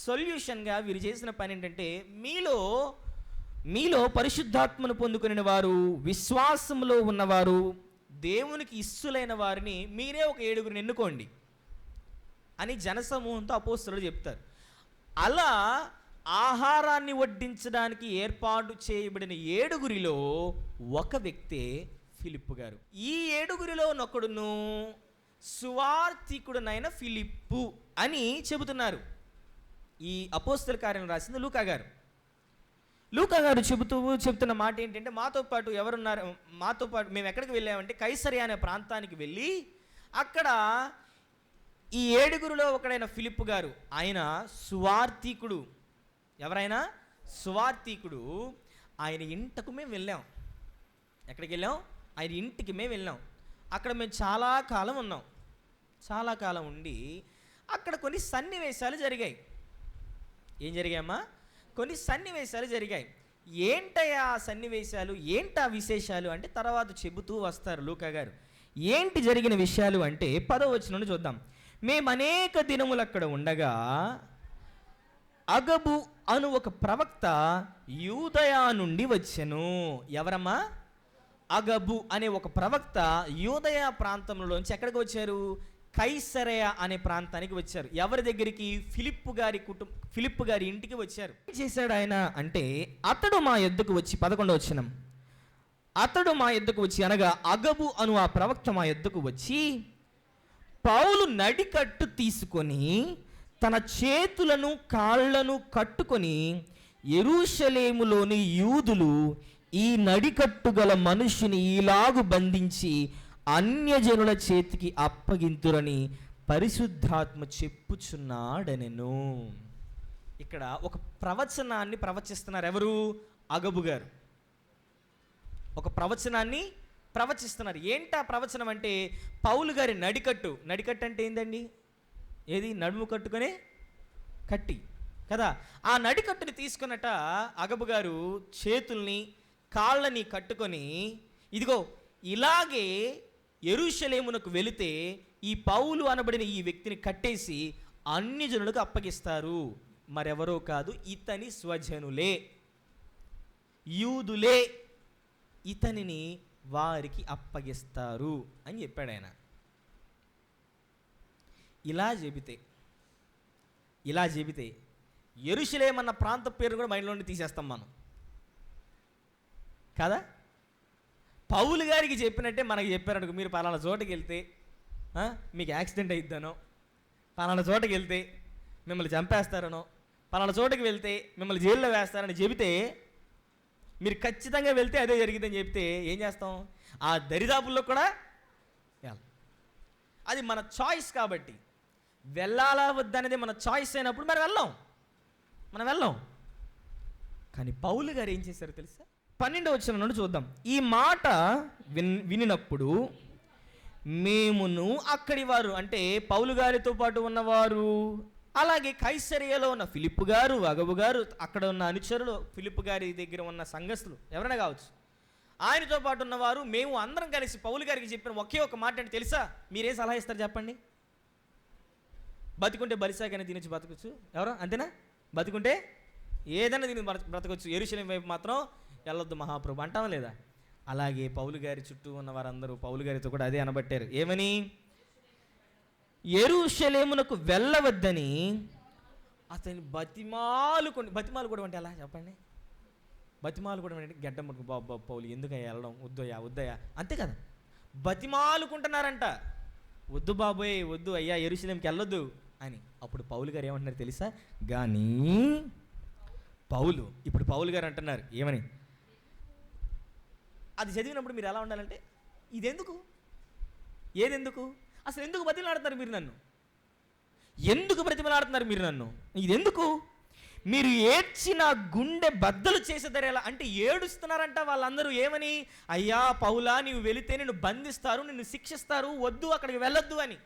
సొల్యూషన్గా వీరు చేసిన పని ఏంటంటే, మీలో పరిశుద్ధాత్మను పొందుకునే వారు, విశ్వాసంలో ఉన్నవారు, దేవునికి ఇష్టులైన వారిని మీరే ఒక 7 ఎన్నుకోండి అని జనసమూహంతో అపోస్తలులు చెప్తారు. అలా ఆహారాన్ని వడ్డించడానికి ఏర్పాటు చేయబడిన 7 ఒక వ్యక్తే ఫిలిప్పు గారు. ఈ 7 సువార్తికుడనైన ఫిలిప్పు అని చెబుతున్నారు. ఈ అపోస్తల కార్యం రాసింది లూకా గారు. చెబుతున్న మాట ఏంటంటే, మాతో పాటు ఎవరున్నారు? మాతో పాటు మేము ఎక్కడికి వెళ్ళామంటే కైసరయ అనే ప్రాంతానికి వెళ్ళి అక్కడ ఈ 7 ఒకడైన ఫిలిప్పు గారు, ఆయన సువార్తికుడు. ఎవరైనా? సువార్తికుడు. ఆయన ఇంటకు మేము వెళ్ళాం. ఎక్కడికి వెళ్ళాం? ఆయన ఇంటికి మేము వెళ్ళాం. అక్కడ మేము చాలా కాలం ఉండి అక్కడ కొన్ని సన్నివేశాలు జరిగాయి. ఏం జరిగాయమ్మా? కొన్ని సన్నివేశాలు జరిగాయి. ఏంటయ్యా ఆ సన్నివేశాలు, ఏంటా విశేషాలు అంటే తర్వాత చెబుతూ వస్తారు లూకా గారు. ఏంటి జరిగిన విషయాలు అంటే 10వ వచనం చూద్దాం. మేము అనేక దినములు అక్కడ ఉండగా అగబు అను ఒక ప్రవక్త యూదయా నుండి వచ్చెను. ఎవరమ్మా? అగబు అనే ఒక ప్రవక్త యూదయా ప్రాంతంలోంచి ఎక్కడికి వచ్చారు? కైసరయ అనే ప్రాంతానికి వచ్చారు. ఎవరి దగ్గరికి? ఫిలిప్పు గారి ఇంటికి వచ్చారు. ఏం చేశాడు ఆయన అంటే, అతడు మా యొద్దకు వచ్చి, 11వ వచనం, అతడు మా యొద్దకు వచ్చి అనగా అగబు అను ఆ ప్రవక్త మా యొద్దకు వచ్చి పౌలు నడికట్టు తీసుకొని తన చేతులను కాళ్లను కట్టుకొని, యెరూషలేములోని యూదులు ఈ నడికట్టు గల మనుషుని ఈలాగు బంధించి అన్యజనుల చేతికి అప్పగింతురని పరిశుద్ధాత్మ చెప్పుచున్నాడనెను. ఇక్కడ ఒక ప్రవచనాన్ని ప్రవచిస్తున్నారు. ఎవరు? అగబు గారు ఒక ప్రవచనాన్ని ప్రవచిస్తున్నారు. ఏంటా ప్రవచనం అంటే, పౌలు గారి నడికట్టు అంటే ఏందండి? ఏది? నడుము కట్టుకునే కట్టి కదా. ఆ నడికట్టుని తీసుకున్నట అగబు గారు చేతుల్ని కాళ్ళని కట్టుకొని, ఇదిగో ఇలాగే యెరూషలేమునకు వెళితే ఈ పౌలు అనబడిన ఈ వ్యక్తిని కట్టేసి అన్ని జనులకు అప్పగిస్తారు. మరెవరో కాదు, ఇతని స్వజనులే, యూదులే ఇతనిని వారికి అప్పగిస్తారు అని చెప్పాడు ఆయన. ఇలా చెబితే యెరూషలేం అన్న ప్రాంత పేరు కూడా మైండ్లో నుండి తీసేస్తాం మనం కదా. పౌలు గారికి చెప్పినట్టే మనకి చెప్పారనుకో, మీరు పలానా చోటకి వెళ్తే మీకు యాక్సిడెంట్ అయిద్దనో, పలానా చోటకి వెళ్తే మిమ్మల్ని చంపేస్తారనో, పలానా చోటకి వెళ్తే మిమ్మల్ని జైల్లో వేస్తారని చెబితే మీరు ఖచ్చితంగా వెళ్తే అదే జరిగిందని చెప్తే ఏం చేస్తాం? ఆ దరిదాపుల్లో కూడా అది మన చాయిస్. కాబట్టి వెళ్ళాలా వద్దనేది మన చాయిస్ అయినప్పుడు మనం వెళ్ళాం. కానీ పౌలు గారు ఏం చేశారో తెలుసా? 12వ వచనం నుండి చూద్దాం. ఈ మాట వినినప్పుడు మేమును అక్కడి వారు, అంటే పౌలు గారితో పాటు ఉన్నవారు, అలాగే కైసరియలో ఉన్న ఫిలిప్పు గారు, అగబు గారు, అక్కడ ఉన్న అనుచరులు, ఫిలిప్పు గారి దగ్గర ఉన్న సంఘస్థులు ఎవరైనా కావచ్చు, ఆయనతో పాటు ఉన్నవారు, మేము అందరం కలిసి పౌలు గారికి చెప్పిన ఒకే ఒక మాట అంటే తెలుసా? మీరేం సలహా ఇస్తారు చెప్పండి? బతికుంటే బలిసాకైనా తినొచ్చు, బతకొచ్చు. ఎవరో అంతేనా? బతికుంటే ఏదైనా తిని బ్రతకొచ్చు, యెరూషలేము వైపు మాత్రం వెళ్ళొద్దు మహాప్రభు అంటాం లేదా? అలాగే పౌలు గారి చుట్టూ ఉన్న వారందరూ పౌలు గారితో కూడా అదే అనబట్టారు. ఏమని? యెరూషలేమునకు వెళ్ళవద్దని అతని బతిమాలు కూడా అంటే ఎలా చెప్పండి? బతిమాలు కూడా అంటే గడ్డం పట్టుకు, బాబు పౌలు ఎందుకయ్యా వెళ్ళడం, వద్దయ్యా అంతే కదా, బతిమాలుకుంటున్నారంట. వద్దు బాబోయ్, వద్దు అయ్యా, యెరూషలేముకి వెళ్ళొద్దు అని. అప్పుడు పౌలు గారు ఏమంటున్నారు తెలుసా? కానీ ఇప్పుడు పౌలు గారు అంటున్నారు ఏమని? అది చదివినప్పుడు మీరు ఎలా ఉండాలంటే, ఏదెందుకు అసలు ఎందుకు బతిమలాడుతున్నారు మీరు నన్ను? ఎందుకు బ్రతిమలాడుతున్నారు మీరు నన్ను? ఇదెందుకు? మీరు ఏడ్చి నా గుండె బద్దలు చేసేదరేలా అంటే ఏడుస్తున్నారంట వాళ్ళందరూ. ఏమని? అయ్యా పౌలా, నీవు వెళితే నిన్ను బంధిస్తారు, నిన్ను శిక్షిస్తారు, వద్దు అక్కడికి వెళ్ళొద్దు అని.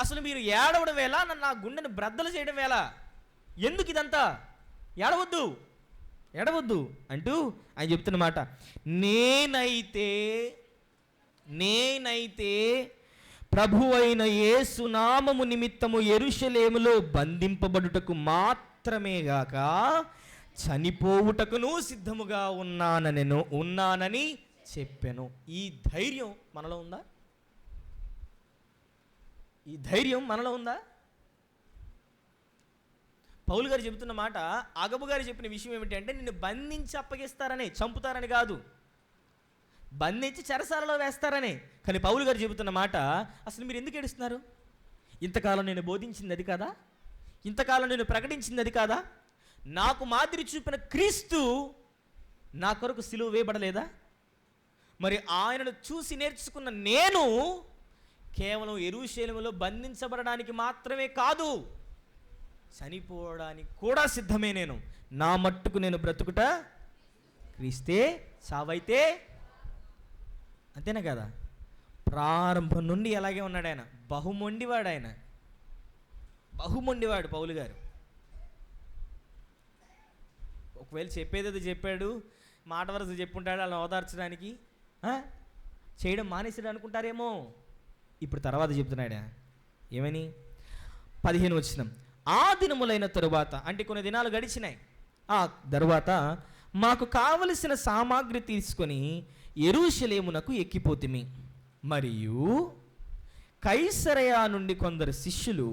అసలు మీరు ఏడవడం వేళ, నన్ను నా గుండెను బ్రద్దలు చేయడం వేళ, ఎందుకు ఇదంతా? ఏడవద్దు అంటూ ఆయన చెప్తున్నమాట. నేనైతే ప్రభువైన యేసు నామము నిమిత్తము యెరూషలేములో బంధింపబడుటకు మాత్రమే గాక చనిపోవుటకును సిద్ధముగా ఉన్నానని చెప్పాను. ఈ ధైర్యం మనలో ఉందా? పౌలు గారు చెబుతున్న మాట, అగబు గారు చెప్పిన విషయం ఏమిటి అంటే, నిన్ను బంధించి అప్పగిస్తారని, చంపుతారని కాదు, బంధించి చెరసాలలో వేస్తారని. కానీ పౌలు గారు చెబుతున్న మాట, అసలు మీరు ఎందుకు ఏడుస్తున్నారు? ఇంతకాలం నేను బోధించింది అది కాదా? ఇంతకాలం నేను ప్రకటించింది అది కాదా? నాకు మాదిరి చూపిన క్రీస్తు నా కొరకు సిలువ వేయబడలేదా? మరి ఆయనను చూసి నేర్చుకున్న నేను కేవలం యెరూషలేములో బంధించబడడానికి మాత్రమే కాదు, చనిపోవడానికి కూడా సిద్ధమే. నా మట్టుకు నేను బ్రతుకుట క్రీస్తే, సావైతే. అంతేనా కదా? ప్రారంభం నుండి అలాగే ఉన్నాడు ఆయన. బహుమొండివాడు పౌలు గారు. ఒకవేళ చెప్పేది చెప్పాడు, మాట వరస చెప్పుంటాడు అలా ఓదార్చడానికి, చేయడం మానేసాడు అనుకుంటారేమో. ఇప్పుడు తర్వాత చెప్తున్నాడు ఏమని? 15వ వచనం. ఆ దినములైన తరువాత, అంటే కొన్ని దినాలు గడిచినాయి, ఆ తరువాత మాకు కావలసిన సామాగ్రి తీసుకొని యెరూషలేమునకు ఎక్కిపోతిమి. మరియు కైసరయ నుండి కొందరు శిష్యులు,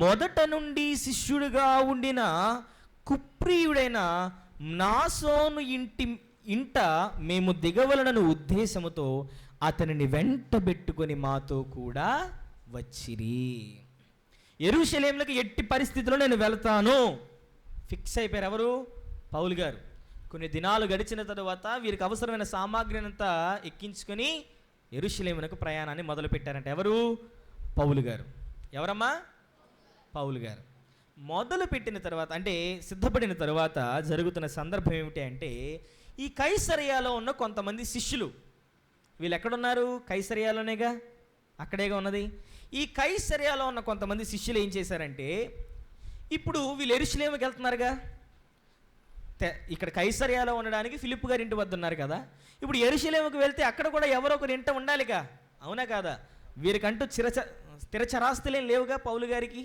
మొదట నుండి శిష్యుడిగా ఉండిన కుప్రియుడైన నాసోను ఇంట మేము దిగవలనను ఉద్దేశముతో అతనిని వెంటబెట్టుకొని మాతో కూడా వచ్చిరి. యెరూషలేములకు ఎట్టి పరిస్థితుల్లో నేను వెళ్తాను ఫిక్స్ అయిపోయారు. ఎవరు? పౌలు గారు. కొన్ని దినాలు గడిచిన తరువాత వీరికి అవసరమైన సామాగ్రిని అంతా ఎక్కించుకొని యెరూషలేమునకు ప్రయాణాన్ని మొదలు పెట్టారంట. ఎవరు? పౌలు గారు. ఎవరమ్మా? పౌలు గారు. మొదలు పెట్టిన తర్వాత, అంటే సిద్ధపడిన తరువాత జరుగుతున్న సందర్భం ఏమిటి అంటే, ఈ కైసరయాలో ఉన్న కొంతమంది శిష్యులు, వీళ్ళు ఎక్కడున్నారు? కైసరయాలోనేగా, అక్కడేగా ఉన్నది. ఈ కైసరయాలో ఉన్న కొంతమంది శిష్యులు ఏం చేశారంటే, ఇప్పుడు వీళ్ళు యెరూషలేముకి వెళ్తున్నారుగా, ఇక్కడ కైసరయాలో ఉండడానికి ఫిలిప్పు గారి ఇంటి వద్ద ఉన్నారు కదా, ఇప్పుడు యెరూషలేముకి వెళ్తే అక్కడ కూడా ఎవరో ఒకరి ఇంట ఉండాలిగా, అవునా కాదా? వీరికంటూ స్థిరచరాస్తులేం లేవుగా, పౌలు గారికి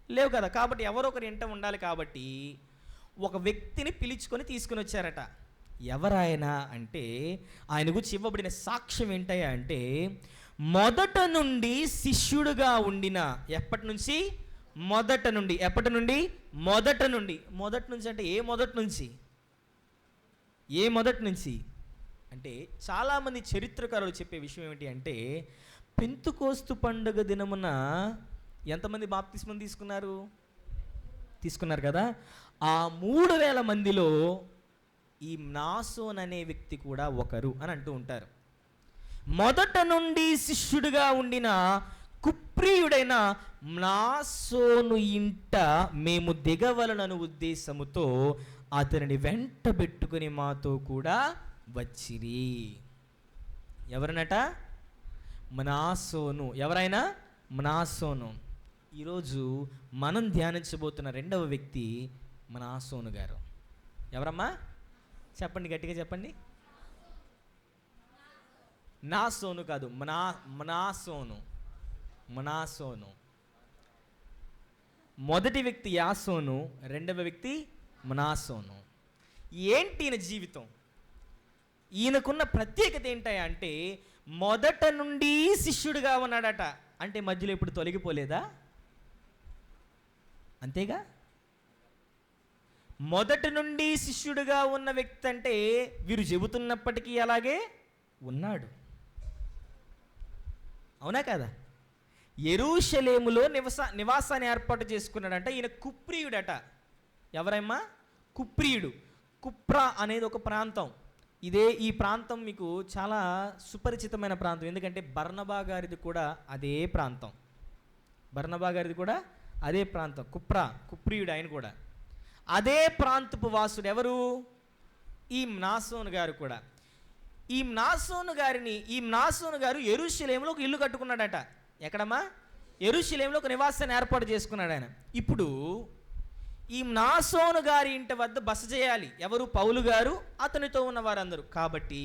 లేవు కదా, కాబట్టి ఎవరో ఒకరి ఇంట ఉండాలి. కాబట్టి ఒక వ్యక్తిని పిలుచుకొని తీసుకుని వచ్చారట. ఎవరాయన అంటే, ఆయన గురించి ఇవ్వబడిన సాక్ష్యం ఏంటయ్యా అంటే, మొదట నుండి శిష్యుడుగా ఉండిన, ఎప్పటి నుంచి? మొదట నుండి. ఎప్పటి నుండి? మొదట నుండి. మొదటి నుంచి అంటే ఏ మొదటి నుంచి? ఏ మొదటి నుంచి అంటే, చాలామంది చరిత్రకారులు చెప్పే విషయం ఏమిటి అంటే, పెంతుకోస్తు పండుగ దినమున ఎంతమంది బాప్తిస్మం తీసుకున్నారు కదా, ఆ 3000 మందిలో ఈ నాసోన్ అనే వ్యక్తి కూడా ఒకరు అని అంటూ ఉంటారు. మొదట నుండి శిష్యుడిగా ఉండిన కుప్రియుడైన మ్నాసోను ఇంట మేము దిగవలనను ఉద్దేశముతో అతనిని వెంట పెట్టుకుని మాతో కూడా వచ్చిరి. ఎవరనట? మ్నాసోను. ఎవరైనా? మ్నాసోను. ఈరోజు మనం ధ్యానించబోతున్న రెండవ వ్యక్తి మ్నాసోను గారు. ఎవరమ్మా? చెప్పండి, గట్టిగా చెప్పండి. నాసోను కాదు, మ్నాసోను. మ్నాసోను. మొదటి వ్యక్తి యాసోను, రెండవ వ్యక్తి మ్నాసోను. ఏంటి ఈయన జీవితం? ఈయనకున్న ప్రత్యేకత ఏంటంటే మొదట నుండి శిష్యుడిగా ఉన్నాడట. అంటే మధ్యలో ఇప్పుడు తొలగిపోలేదా? అంతేగా. మొదటి నుండి శిష్యుడిగా ఉన్న వ్యక్తి అంటే వీరు చెబుతున్నప్పటికీ అలాగే ఉన్నాడు. అవునా కదా? యెరూషలేములో నివాసాన్ని ఏర్పాటు చేసుకున్నాడంట. ఈయన కుప్రియుడట. ఎవరమ్మా? కుప్రియుడు. కుప్రా అనేది ఒక ప్రాంతం. ఈ ప్రాంతం మీకు చాలా సుపరిచితమైన ప్రాంతం. ఎందుకంటే బర్నబా గారిది కూడా అదే ప్రాంతం. బర్నబా గారిది కూడా అదే ప్రాంతం. కుప్రియుడు ఆయన కూడా. అదే ప్రాంతపు వాసుడు. ఎవరు? ఈ మ్నాసోను గారు కూడా. ఈ మ్నాసోను గారు యెరూషలేములో ఒక ఇల్లు కట్టుకున్నాడట. ఎక్కడమ్మా? యెరూషలేములో ఒక నివాసాన్ని ఏర్పాటు చేసుకున్నాడు ఆయన. ఇప్పుడు ఈ మ్నాసోను గారి ఇంటి వద్ద బస చేయాలి. ఎవరు? పౌలు గారు, అతనితో ఉన్న వారందరూ. కాబట్టి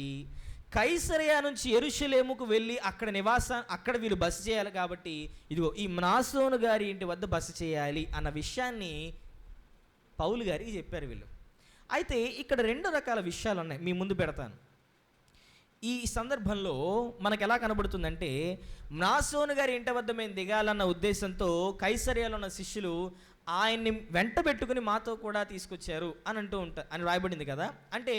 కైసరయ నుంచి యెరూషలేముకు వెళ్ళి అక్కడ వీళ్ళు బస చేయాలి. కాబట్టి ఇదిగో ఈ మ్నాసోను గారి ఇంటి వద్ద బస చేయాలి అన్న విషయాన్ని పౌలు గారికి చెప్పారు వీళ్ళు. అయితే ఇక్కడ 2 రకాల విషయాలు ఉన్నాయి, మీ ముందు పెడతాను. ఈ సందర్భంలో మనకు ఎలా కనబడుతుందంటే మ్నాసోను గారి ఇంటి వద్ద మేము దిగాలన్న ఉద్దేశంతో కైసరయాలో ఉన్న శిష్యులు ఆయన్ని వెంట పెట్టుకుని మాతో కూడా తీసుకొచ్చారు అని రాయబడింది కదా. అంటే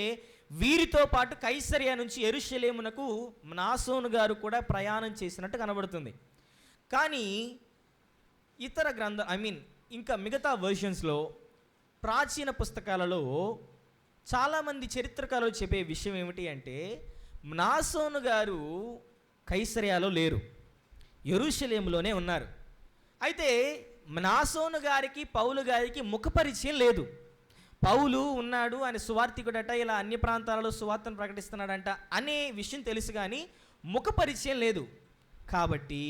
వీరితో పాటు కైసరయ నుంచి యెరూషలేమునకు మ్నాసోను గారు కూడా ప్రయాణం చేసినట్టు కనబడుతుంది. కానీ ఇతర ఇంకా మిగతా వర్షన్స్లో, ప్రాచీన పుస్తకాలలో చాలామంది చరిత్రకారులు చెప్పే విషయం ఏమిటి అంటే మ్నాసోను గారు కైసరయాలో లేరు, యెరూషలేములోనే ఉన్నారు. అయితే మ్నాసోను గారికి పౌలు గారికి ముఖపరిచయం లేదు. పౌలు ఉన్నాడు, ఆయన సువార్థికుడట, ఇలా అన్య ప్రాంతాలలో సువార్తను ప్రకటిస్తున్నాడంట అనే విషయం తెలుసు, కానీ ముఖపరిచయం లేదు. కాబట్టి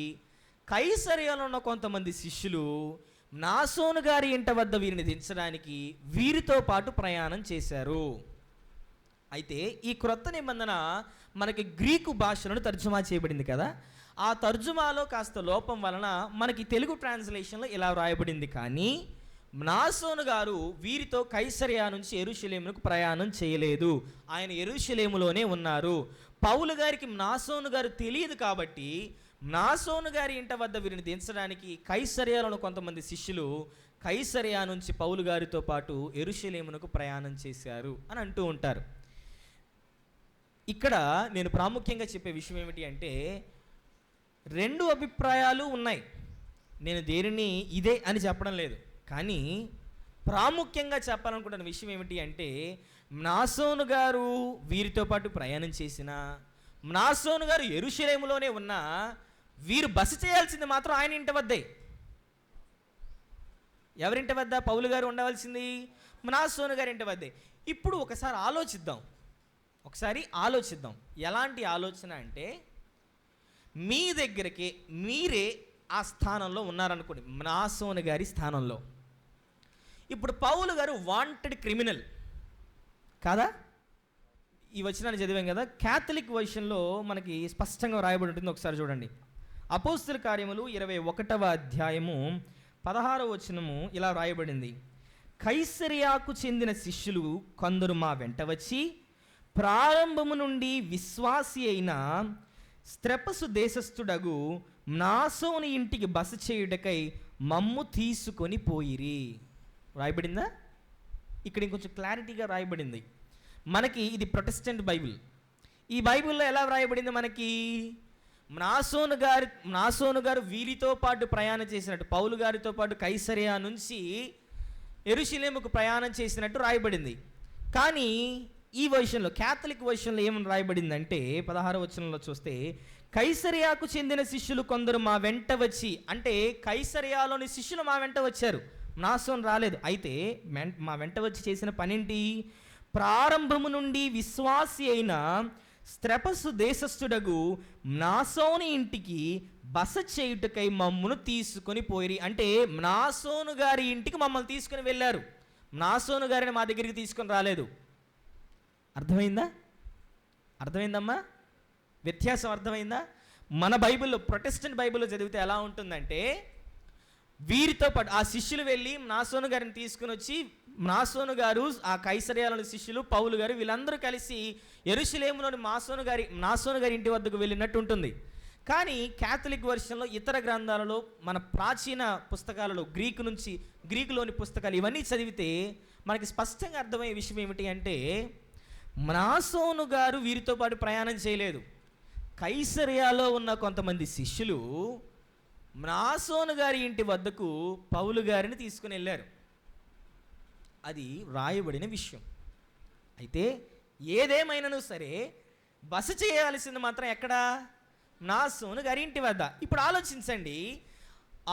కైసరయాలో ఉన్న కొంతమంది శిష్యులు మ్నాసోను గారి ఇంట వద్ద వీరిని దించడానికి వీరితో పాటు ప్రయాణం చేశారు. అయితే ఈ క్రొత్త నిబంధన మనకి గ్రీకు భాషలను తర్జుమా చేయబడింది కదా. ఆ తర్జుమాలో కాస్త లోపం వలన మనకి తెలుగు ట్రాన్స్లేషన్లో ఇలా రాయబడింది. కానీ మ్నాసోను గారు వీరితో కైసరయ నుంచి యెరూషలేమునకు ప్రయాణం చేయలేదు, ఆయన యెరూషలేములోనే ఉన్నారు. పౌలు గారికి మ్నాసోను గారు తెలియదు కాబట్టి మ్నాసోను గారి ఇంట వద్ద వీరిని దించడానికి కైసరయలోని కొంతమంది శిష్యులు కైసరయ నుంచి పౌలు గారితో పాటు యెరూషలేమునకు ప్రయాణం చేశారు అని అంటూ ఉంటారు. ఇక్కడ నేను ప్రాముఖ్యంగా చెప్పే విషయం ఏమిటి అంటే 2 అభిప్రాయాలు ఉన్నాయి. నేను దేనిని ఇదే అని చెప్పడం లేదు, కానీ ప్రాముఖ్యంగా చెప్పాలనుకుంటున్న విషయం ఏమిటి అంటే మ్నాసోను గారు వీరితో పాటు ప్రయాణం చేసిన, మ్నాసోను గారు యెరూషలేములోనే ఉన్న, వీరు బస చేయాల్సింది మాత్రం ఆయన ఇంటి వద్దే. ఎవరింటి వద్ద? పౌలు గారు ఉండవలసింది మ్నాసోను గారి ఇంటి వద్దే. ఇప్పుడు ఒకసారి ఆలోచిద్దాం. ఎలాంటి ఆలోచన అంటే మీ దగ్గరికి మీరే ఆ స్థానంలో ఉన్నారనుకోండి, మ్నాసోను గారి స్థానంలో. ఇప్పుడు పౌలు గారు వాంటెడ్ క్రిమినల్ కాదా? ఈ వచనాన్ని చదివాం కదా. క్యాథలిక్ వర్షన్లో మనకి స్పష్టంగా రాయబడి ఉంటుంది. ఒకసారి చూడండి. అపోస్తల కార్యములు 21వ అధ్యాయము 16వ వచనము ఇలా రాయబడింది. కైసరియాకు చెందిన శిష్యులు కొందరు మా వెంట వచ్చి ప్రారంభము నుండి విశ్వాసి అయిన స్త్రెపసు దేశస్థుడగు మ్నాసోను ఇంటికి బస చేయుటకై మమ్ము తీసుకొని పోయిరి. రాయబడిందా? ఇక్కడ ఇంకొంచెం క్లారిటీగా రాయబడింది. మనకి ఇది ప్రొటెస్టెంట్ బైబిల్. ఈ బైబిల్లో ఎలా రాయబడింది? మనకి మ్నాసోను గారు వీరితో పాటు ప్రయాణం చేసినట్టు, పౌలు గారితో పాటు కైసరయ నుంచి యెరూషలేముకు ప్రయాణం చేసినట్టు రాయబడింది. కానీ ఈ వర్షన్లో, క్యాథలిక్ వర్షన్లో ఏమని రాయబడిందంటే 16వ వచనంలో చూస్తే, కైసరియాకు చెందిన శిష్యులు కొందరు మా వెంట వచ్చి, అంటే కైసరియాలోని శిష్యులు మా వెంట వచ్చారు, నాసోన్ రాలేదు. అయితే మా వెంట వచ్చి చేసిన పనేంటి? ప్రారంభము నుండి విశ్వాసి అయిన స్త్రెపసు దేశస్థుడగు నాసోని ఇంటికి బస చేయుటకై మమ్మను తీసుకొని పోయిరి. అంటే నాసోను గారి ఇంటికి మమ్మల్ని తీసుకుని వెళ్ళారు, నాసోను గారిని మా దగ్గరికి తీసుకొని రాలేదు. అర్థమైందా? అర్థమైందమ్మా? వ్యత్యాసం అర్థమైందా? మన బైబిల్లో, ప్రొటెస్టెంట్ బైబిల్లో చదివితే ఎలా ఉంటుందంటే, వీరితో పాటు ఆ శిష్యులు వెళ్ళి నాసోను గారిని తీసుకుని వచ్చి, నాసోను గారు, ఆ కైసరియాలోని శిష్యులు, పౌలు గారు, వీళ్ళందరూ కలిసి యెరూషలేములోని నాసోను గారి ఇంటి వద్దకు వెళ్ళినట్టు ఉంటుంది. కానీ క్యాథలిక్ వర్షన్లో, ఇతర గ్రంథాలలో, మన ప్రాచీన పుస్తకాలలో, గ్రీకులోని పుస్తకాలు ఇవన్నీ చదివితే మనకి స్పష్టంగా అర్థమయ్యే విషయం ఏమిటి అంటే, నాసోను గారు వీరితో పాటు ప్రయాణం చేయలేదు. కైసరియాలో ఉన్న కొంతమంది శిష్యులు నాసోను గారి ఇంటి వద్దకు పౌలు గారిని తీసుకుని వెళ్ళారు. అది రాయబడిన విషయం. అయితే ఏదేమైనాను సరే బస చేయాల్సింది మాత్రం ఎక్కడా? నాసోను గారి ఇంటి వద్ద. ఇప్పుడు ఆలోచించండి,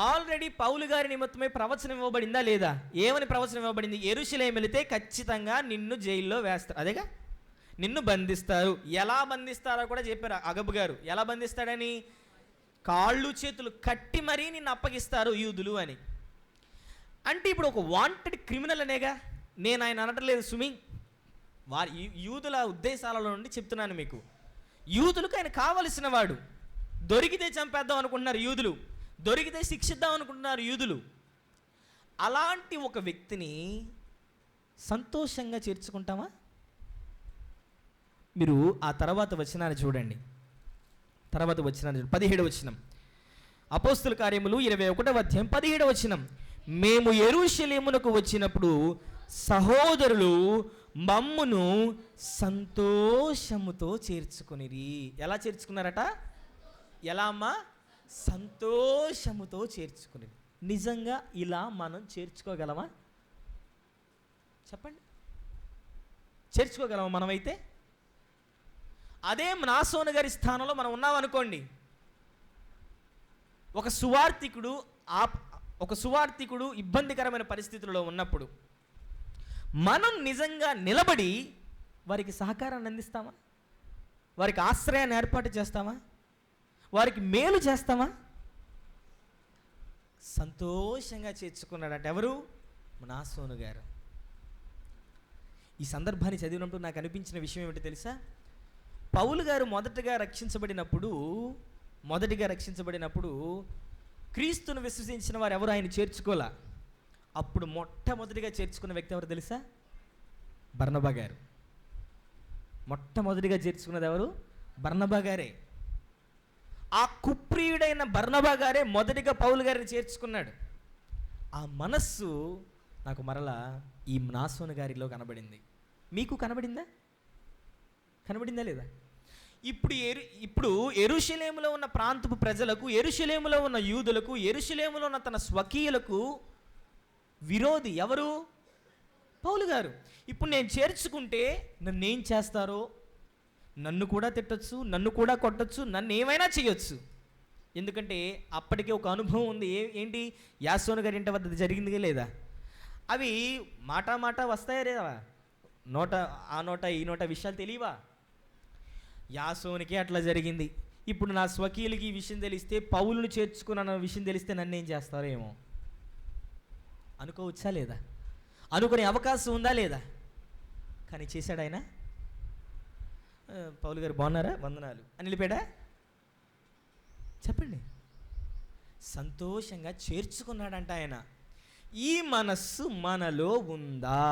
ఆల్రెడీ పౌలు గారి నిమిత్తమై ప్రవచనం ఇవ్వబడిందా లేదా? ఏమని ప్రవచనం ఇవ్వబడింది? యెరూషలేము వెళితే ఖచ్చితంగా నిన్ను జైల్లో వేస్తారు, అదేగా, నిన్ను బంధిస్తారు. ఎలా బంధిస్తారో కూడా చెప్పారు అగబు గారు. ఎలా బంధిస్తాడని? కాళ్ళు చేతులు కట్టి మరీ నిన్ను అప్పగిస్తారు యూదులు అని. అంటే ఇప్పుడు ఒక వాంటెడ్ క్రిమినల్ అనేగా. నేను ఆయన అనట్లేదు సుమి, వారి యూదుల ఉద్దేశాలలో నుండి చెప్తున్నాను మీకు. యూదులకు ఆయన కావలసిన వాడు. దొరికితే చంపేద్దాం అనుకుంటున్నారు యూదులు, దొరికితే శిక్షిద్దాం అనుకుంటున్నారు యూదులు. అలాంటి ఒక వ్యక్తిని సంతోషంగా చేర్చుకుంటామా? మీరు ఆ తర్వాత వచనాన్ని చూడండి. 17వ వచనం, అపోస్తుల కార్యములు 21వ అధ్యాయం 17వ వచనం. మేము యెరూషలేమునకు వచ్చినప్పుడు సహోదరులు మమ్మును సంతోషముతో చేర్చుకొనిరి. ఎలా చేర్చుకున్నారట? ఎలా అమ్మా? సంతోషముతో చేర్చుకుని. నిజంగా ఇలా మనం చేర్చుకోగలమా? చెప్పండి, చేర్చుకోగలమా మనమైతే? అదే నాసోను గారి స్థానంలో మనం ఉన్నామనుకోండి, ఒక సువార్థికుడు ఇబ్బందికరమైన పరిస్థితుల్లో ఉన్నప్పుడు మనం నిజంగా నిలబడి వారికి సహకారాన్ని అందిస్తామా? వారికి ఆశ్రయాన్ని ఏర్పాటు చేస్తామా? వారికి మేలు చేస్తామా? సంతోషంగా చేర్చుకున్నాడంటే ఎవరు? నాసోను గారు. ఈ సందర్భాన్ని చదివినప్పుడు నాకు అనిపించిన విషయం ఏమిటి తెలుసా? పౌలు గారు మొదటిగా రక్షించబడినప్పుడు క్రీస్తును విశ్వసించిన వారు ఎవరు ఆయన చేర్చుకోలే. అప్పుడు మొట్టమొదటిగా చేర్చుకున్న వ్యక్తి ఎవరు తెలుసా? బర్నబా గారు. మొట్టమొదటిగా చేర్చుకున్నది ఎవరు? బర్నబా గారే. ఆ కుప్రియుడైన బర్నబా గారే మొదటిగా పౌలు గారిని చేర్చుకున్నాడు. ఆ మనస్సు నాకు మరలా ఈ నాసోను గారిలో కనబడింది. మీకు కనబడిందా? కనబడిందా లేదా? ఇప్పుడు యెరూషలేములో ఉన్న ప్రాంతపు ప్రజలకు, యెరూషలేములో ఉన్న యూదులకు, యెరూషలేములో ఉన్న తన స్వకీయులకు విరోధి ఎవరు? పౌలు గారు. ఇప్పుడు నేను చేర్చుకుంటే నన్ను ఏం చేస్తారో, నన్ను కూడా తిట్టచ్చు, నన్ను కూడా కొట్టచ్చు, నన్ను ఏమైనా చేయొచ్చు. ఎందుకంటే అప్పటికే ఒక అనుభవం ఉంది. ఏంటి? యాసోను గారి ఇంటి వద్ద జరిగింది లేదా? అవి మాట వస్తాయా లేదా? ఆ నోట ఈ నోట విషయాలు తెలియవా? యాసోనికి అట్లా జరిగింది. ఇప్పుడు నా స్వకీయులకి ఈ విషయం తెలిస్తే, పౌలును చేర్చుకున్న విషయం తెలిస్తే నన్ను ఏం చేస్తారో ఏమో అనుకోవచ్చా లేదా? అనుకునే అవకాశం ఉందా లేదా? కానీ చేశాడు ఆయన. పౌలు గారు బాగున్నారా, వందనాలు అని నిలిపాడా? చెప్పండి. సంతోషంగా చేర్చుకున్నాడంట ఆయన. ఈ మనస్సు మనలో ఉందా?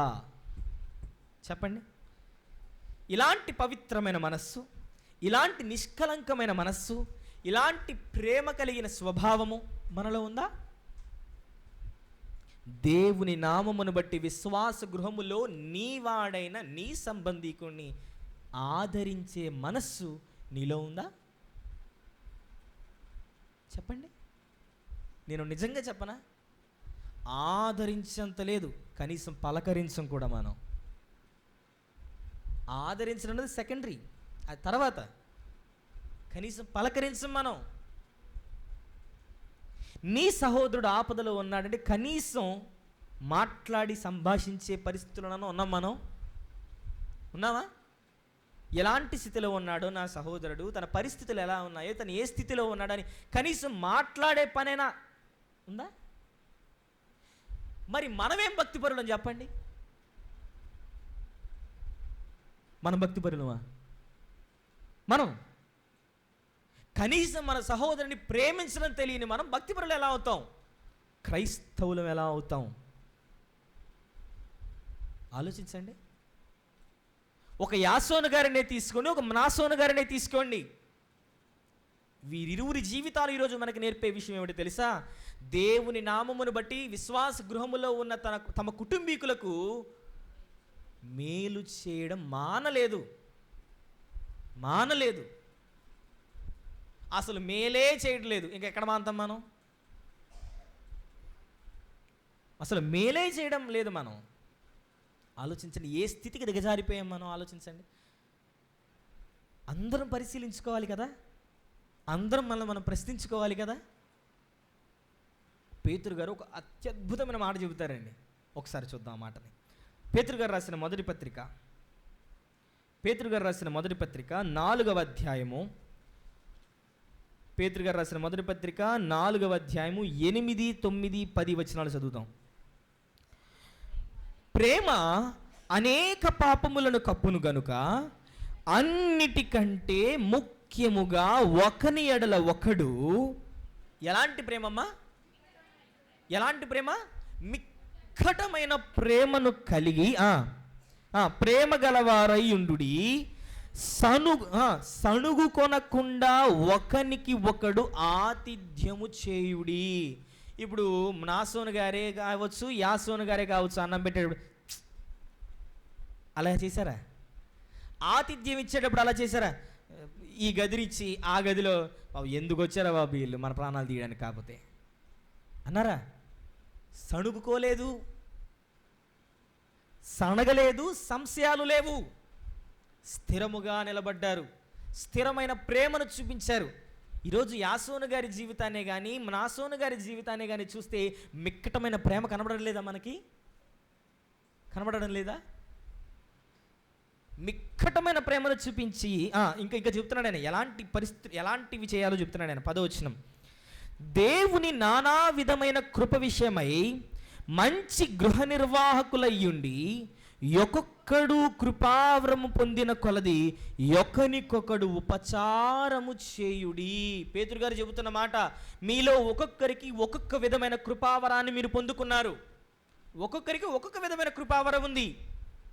చెప్పండి. ఇలాంటి పవిత్రమైన మనస్సు, ఇలాంటి నిష్కలంకమైన మనస్సు, ఇలాంటి ప్రేమ కలిగిన స్వభావము మనలో ఉందా? దేవుని నామమును బట్టి విశ్వాస గృహములో నీవాడైన నీ సంబంధీకుణ్ణి ఆదరించే మనస్సు నీలో ఉందా? చెప్పండి. నేను నిజంగా చెప్పనా? ఆదరించేంత లేదు, కనీసం పలకరించం కూడా మనం. ఆదరించడం అనేది సెకండరీ, అది తర్వాత. కనీసం పలకరించం మనం. నీ సహోదరుడు ఆపదలో ఉన్నాడంటే కనీసం మాట్లాడి సంభాషించే పరిస్థితులను ఉన్నాం మనం? ఉన్నావా? ఎలాంటి స్థితిలో ఉన్నాడో నా సహోదరుడు, తన పరిస్థితులు ఎలా ఉన్నాయో, తను ఏ స్థితిలో ఉన్నాడని కనీసం మాట్లాడే పనైనా ఉందా? మరి మనమేం భక్తిపరులం చెప్పండి? మనం భక్తిపరులమా? మనం కనీసం మన సహోదరుని ప్రేమించడం తెలియని మనం భక్తిపరులు ఎలా అవుతాం? క్రైస్తవులం ఎలా అవుతాం? ఆలోచించండి. ఒక యాసోను గారినే తీసుకోండి, ఒక మనాసోను గారినే తీసుకోండి. వీరిరువురి జీవితాలు ఈరోజు మనకు నేర్పే విషయం ఏమిటి తెలుసా? దేవుని నామమును బట్టి విశ్వాస గృహములో ఉన్న తమ కుటుంబీకులకు మేలు చేయడం మానలేదు. అసలు మేలే చేయట్లేదు. ఇంకెక్కడ మాంతాం మనం? అసలు మేలే చేయడం లేదు మనం. ఆలోచించండి, ఏ స్థితికి దిగజారిపోయాం మనం. ఆలోచించండి. అందరం పరిశీలించుకోవాలి కదా, అందరం మనం ప్రశ్నించుకోవాలి కదా. పేతురు గారు ఒక అత్యద్భుతమైన మాట చెబుతారండి. ఒకసారి చూద్దాం ఆ మాటని. పేతురు గారు రాసిన మొదటి పత్రిక 4వ అధ్యాయము. పేతురు గారు రాసిన మొదటి పత్రిక 4వ అధ్యాయము 8, 9, 10 వచనాలు చదువుతాం. ప్రేమ అనేక పాపములను కప్పును గనుక అన్నిటికంటే ముఖ్యముగా ఒకని ఎడల ఒకడు. ఎలాంటి ప్రేమమ్మా? ఎలాంటి ప్రేమ? మిక్కటమైన ప్రేమను కలిగి ప్రేమ గలవారై ఉండుడి, సణుగు కొనకుండా ఒకనికి ఒకడు ఆతిథ్యము చేయుడి. ఇప్పుడు నాసోను గారే కావచ్చు, యాసోను గారే కావచ్చు, అన్నం పెట్టేటప్పుడు అలా చేశారా? ఆతిథ్యం ఇచ్చేటప్పుడు అలా చేశారా? ఈ గదినిచ్చి ఆ గదిలో బాబు ఎందుకు వచ్చారా బాబు వీళ్ళు మన ప్రాణాలు తీయడానికి కాకపోతే అన్నారా? సణుగుకోలేదు, సణగలేదు, సంశయాలు లేవు. స్థిరముగా నిలబడ్డారు, స్థిరమైన ప్రేమను చూపించారు. ఈరోజు యాసోను గారి జీవితాన్నే కానీ నాసోను గారి జీవితాన్నే కానీ చూస్తే మిక్కటమైన ప్రేమ కనబడడం లేదా? మనకి కనబడడం లేదా? మిక్కటమైన ప్రేమను చూపించి ఇంకా చెప్తున్నాడు ఆయన ఎలాంటి పరిస్థితి, ఎలాంటివి చేయాలో చెప్తున్నాడు ఆయన. 10వ వచనం. దేవుని నానా విధమైన కృప విషయమై మంచి గృహ నిర్వాహకులయ్యుండి ఒక్కొక్కడు కృపావరము పొందిన కొలది ఒకనికొకడు ఉపచారము చేయుడి. పేతురు గారు చెబుతున్న మాట, మీలో ఒక్కొక్కరికి ఒక్కొక్క విధమైన కృపావరాన్ని మీరు పొందుకున్నారు. ఒక్కొక్కరికి ఒక్కొక్క విధమైన కృపావరం ఉంది.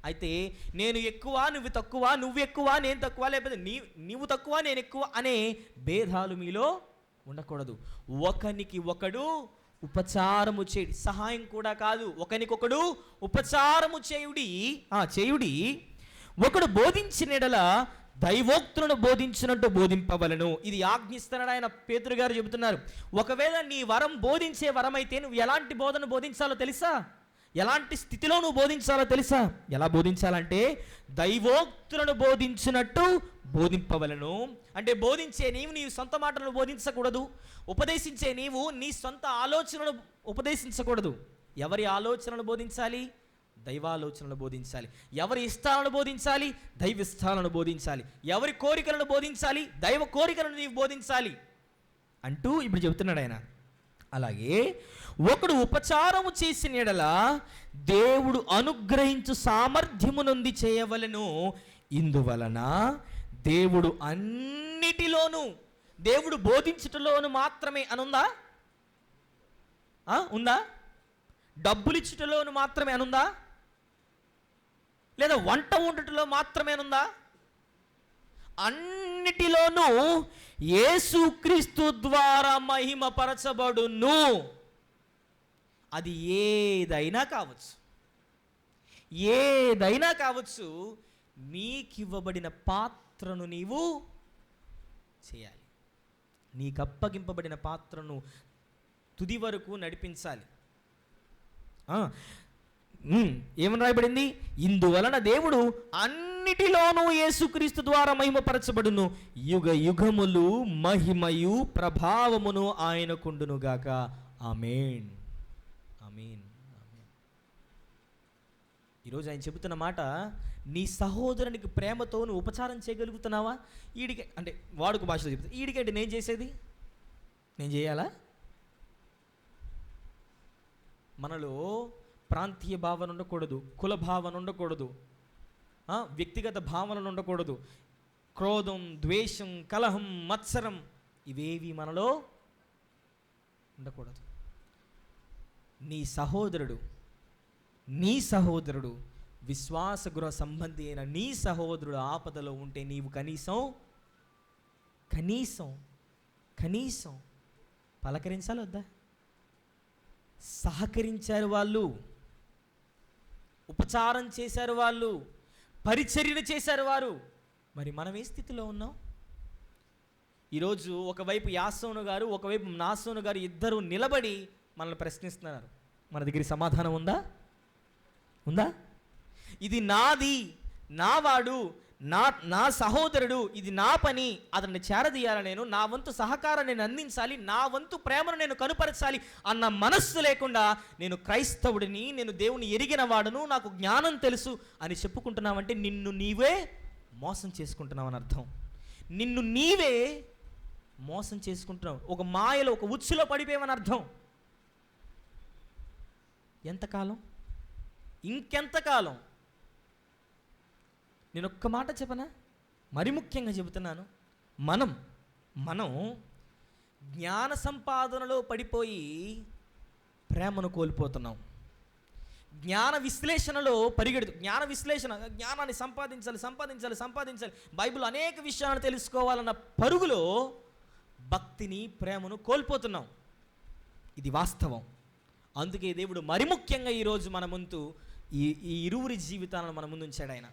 అయితే నేను ఎక్కువ, నువ్వు తక్కువ, నువ్వు ఎక్కువ, నేను తక్కువ, లేకపోతే నీవు తక్కువ, నేను ఎక్కువ అనే భేదాలు మీలో ఉండకూడదు. ఒకనికి ఒకడు ఉపచారము చేయుడి. సహాయం కూడా కాదు, ఒకనికొకడు ఉపచారము చేయుడి. ఒకడు బోధించిన ఎడల దైవోక్తులను బోధించినట్టు బోధింపవలను. ఇది ఆజ్ఞిస్తున్నాడు ఆయన. పేతురు గారు చెబుతున్నారు, ఒకవేళ నీ వరం బోధించే వరం అయితే నువ్వు ఎలాంటి బోధన బోధించాలో తెలుసా? ఎలాంటి స్థితిలో నువ్వు బోధించాలో తెలుసా? ఎలా బోధించాలంటే దైవోక్తులను బోధించినట్టు బోధింపవలను. అంటే బోధించే నీవు నీ సొంత మాటలను బోధించకూడదు. ఉపదేశించే నీవు నీ సొంత ఆలోచనలు ఉపదేశించకూడదు. ఎవరి ఆలోచనలు బోధించాలి? దైవాలోచనలు బోధించాలి. ఎవరి ఇష్టాలను బోధించాలి? దైవ ఇష్టాలను బోధించాలి. ఎవరి కోరికలను బోధించాలి? దైవ కోరికలను నీవు బోధించాలి అంటూ ఇప్పుడు చెబుతున్నాడు ఆయన. అలాగే ఒకడు ఉపచారము చేసిన ఎడల దేవుడు అనుగ్రహించు సామర్థ్యము నొంది చేయవలెను. ఇందువలన దేవుడు అన్నిటిలోనూ, దేవుడు బోధించుటలోను మాత్రమే అనుందా? ఉందా? డబ్బులిచ్చుటలోను మాత్రమే అనుందా? లేదా వంట వండుటలో మాత్రమే అనుందా? అన్నిటిలోనూ యేసుక్రీస్తు ద్వారా మహిమపరచబడును. అది ఏదైనా కావచ్చు, నీకివ్వబడిన పాత్రను నీవు చేయాలి. నీకు అప్పగింపబడిన పాత్రను తుది వరకు నడిపించాలి. ఏమని రాయబడింది? ఇందువలన దేవుడు అన్నిటిలోనూ యేసుక్రీస్తు ద్వారా మహిమపరచబడును, యుగ యుగములు మహిమయు ప్రభావమును ఆయనకుండునుగాక. ఆమేన్, ఆమేన్, ఆమేన్. ఈరోజు ఆయన చెబుతున్న మాట, నీ సహోదరునికి ప్రేమతో నువ్వు ఉపచారం చేయగలుగుతున్నావా? ఈడికి అంటే వాడుక భాషలో చెప్తా, ఈడికంటే నేను చేసేది నేను చేయాలా? మనలో ప్రాంతీయ భావన ఉండకూడదు, కుల భావన ఉండకూడదు, వ్యక్తిగత భావనలు ఉండకూడదు. క్రోధం, ద్వేషం, కలహం, మత్సరం ఇవేవి మనలో ఉండకూడదు. నీ సహోదరుడు విశ్వాస గృహ సంబంధి అయిన నీ సహోదరుడు ఆపదలో ఉంటే నీవు కనీసం పలకరించాలి వద్దా? సహకరించారు వాళ్ళు, ఉపచారం చేశారు వాళ్ళు, పరిచర్యను చేశారు వారు. మరి మనం ఏ స్థితిలో ఉన్నాం? ఈరోజు ఒకవైపు యాసోను గారు, ఒకవైపు నాసోను గారు ఇద్దరు నిలబడి మనల్ని ప్రశ్నిస్తున్నారు. మన దగ్గర సమాధానం ఉందా? ఇది నాది, నావాడు, నా సహోదరుడు, ఇది నా పని, అతన్ని చేరదీయాలి, నేను నా వంతు సహకారం నేను అందించాలి, నా వంతు ప్రేమను నేను కనుపరచాలి అన్న మనస్సు లేకుండా నేను క్రైస్తవుడిని, నేను దేవుని ఎరిగిన వాడును, నాకు జ్ఞానం తెలుసు అని చెప్పుకుంటున్నావంటే నిన్ను నీవే మోసం చేసుకుంటున్నావు అని అర్థం. నిన్ను నీవే మోసం చేసుకుంటున్నావు, ఒక మాయలో, ఒక ఉచ్చులో పడిపోయావని అర్థం. ఎంతకాలం? ఇంకెంతకాలం? నేను ఒక్క మాట చెప్పనా? మరి ముఖ్యంగా చెబుతున్నాను, మనం జ్ఞాన సంపాదనలో పడిపోయి ప్రేమను కోల్పోతున్నాం. జ్ఞాన విశ్లేషణలో జ్ఞానాన్ని సంపాదించాలి. బైబిల్ అనేక విషయాలను తెలుసుకోవాలన్న పరుగులో భక్తిని, ప్రేమను కోల్పోతున్నాం. ఇది వాస్తవం. అందుకే దేవుడు మరి ముఖ్యంగా ఈరోజు మన ముందు ఈ ఇరువురి జీవితాలను మన ముందు ఉంచాడు. ఆయన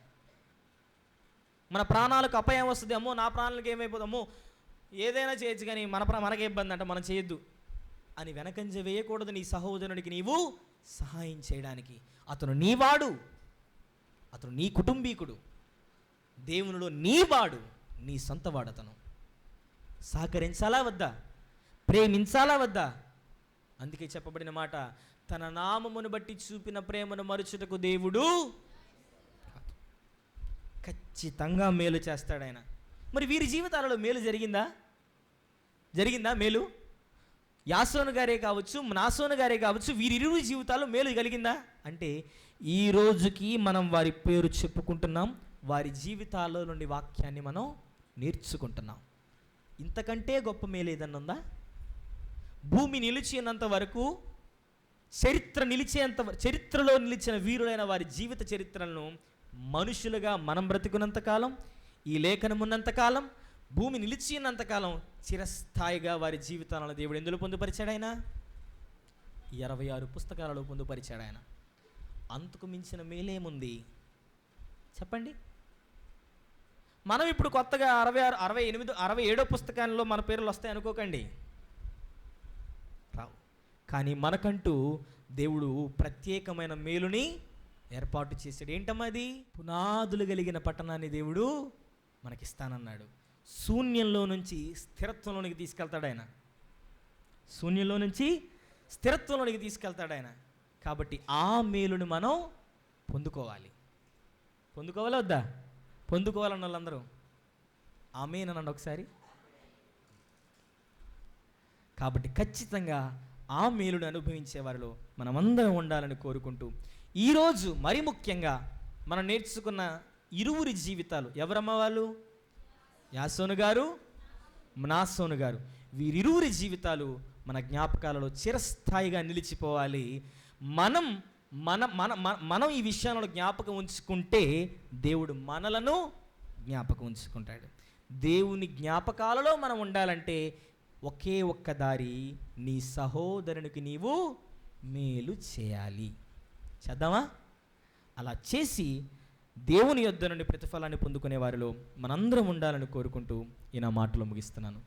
మన ప్రాణాలకు అపాయం వస్తుంది, అమ్మో నా ప్రాణాలకు ఏమైపోతామో, ఏదైనా చేయొచ్చు కానీ మనకే ఇబ్బంది అంటే మనం చేయొద్దు అని వెనకంజ వేయకూడదు. నీ సహోదరునికి నీవు సహాయం చేయడానికి. అతను నీవాడు, అతను నీ కుటుంబీకుడు, దేవునిలో నీవాడు, నీ సొంతవాడు. అతను సహకరించాలా వద్దా? ప్రేమించాలా వద్దా? అందుకే చెప్పబడిన మాట, తన నామమును బట్టి చూపిన ప్రేమను మరుచుటకు దేవుడు ఖచ్చితంగా మేలు చేస్తాడు ఆయన. మరి వీరి జీవితాలలో మేలు జరిగిందా మేలు? యాసోను గారే కావచ్చు, నాసోను గారే కావచ్చు, వీరిరువురి జీవితాల్లో మేలు కలిగిందా అంటే ఈ రోజుకి మనం వారి పేరు చెప్పుకుంటున్నాం, వారి జీవితాల్లో నుండి వాక్యాన్ని మనం నేర్చుకుంటున్నాం. ఇంతకంటే గొప్ప మేలు ఏదన్నా ఉందా? భూమి నిలిచినంత వరకు, చరిత్రలో నిలిచిన వీరులైన వారి జీవిత చరిత్రలను మనుషులుగా మనం బ్రతికున్నంతకాలం, ఈ లేఖనం ఉన్నంతకాలం, భూమి నిలిచినంతకాలం చిరస్థాయిగా వారి జీవితాలను దేవుడు ఎందులో పొందుపరిచాడు? ఆయన 26 పుస్తకాలలో పొందుపరిచాడు. ఆయన అంతకు మించిన మేలేముంది చెప్పండి? మనం ఇప్పుడు కొత్తగా 67వ పుస్తకాల్లో మన పేర్లు వస్తాయి అనుకోకండి, రావు. కానీ మనకంటూ దేవుడు ప్రత్యేకమైన మేలుని ఏర్పాటు చేశాడు. ఏంటమ్మది? పునాదులు కలిగిన పట్టణాన్ని దేవుడు మనకిస్తానన్నాడు. శూన్యంలో నుంచి స్థిరత్వంలోనికి తీసుకెళ్తాడు ఆయన. శూన్యంలో నుంచి స్థిరత్వంలోనికి తీసుకెళ్తాడు ఆయన. కాబట్టి ఆ మేలుని మనం పొందుకోవాలా వద్దా? పొందుకోవాలన్న వాళ్ళందరూ ఆమేన్ అనండి ఒకసారి. కాబట్టి ఖచ్చితంగా ఆ మేలుని అనుభవించే వారిలో మనమందరం ఉండాలని కోరుకుంటూ, ఈరోజు మరి ముఖ్యంగా మనం నేర్చుకున్న ఇరువురి జీవితాలు, ఎవరమ్మ వాళ్ళు? యాసోను గారు, నాసోను గారు. వీరిరువురి జీవితాలు మన జ్ఞాపకాలలో చిరస్థాయిగా నిలిచిపోవాలి. మనం ఈ విషయాలను జ్ఞాపకం ఉంచుకుంటే దేవుడు మనలను జ్ఞాపకం ఉంచుకుంటాడు. దేవుని జ్ఞాపకాలలో మనం ఉండాలంటే ఒకే ఒక్క దారి, నీ సహోదరునికి నీవు మేలు చేయాలి. చేద్దామా? అలా చేసి దేవుని యొద్ద నుండి ప్రతిఫలాన్ని పొందుకునే వారిలో మనందరం ఉండాలని కోరుకుంటూ ఈ నా మాటలు ముగిస్తున్నాను.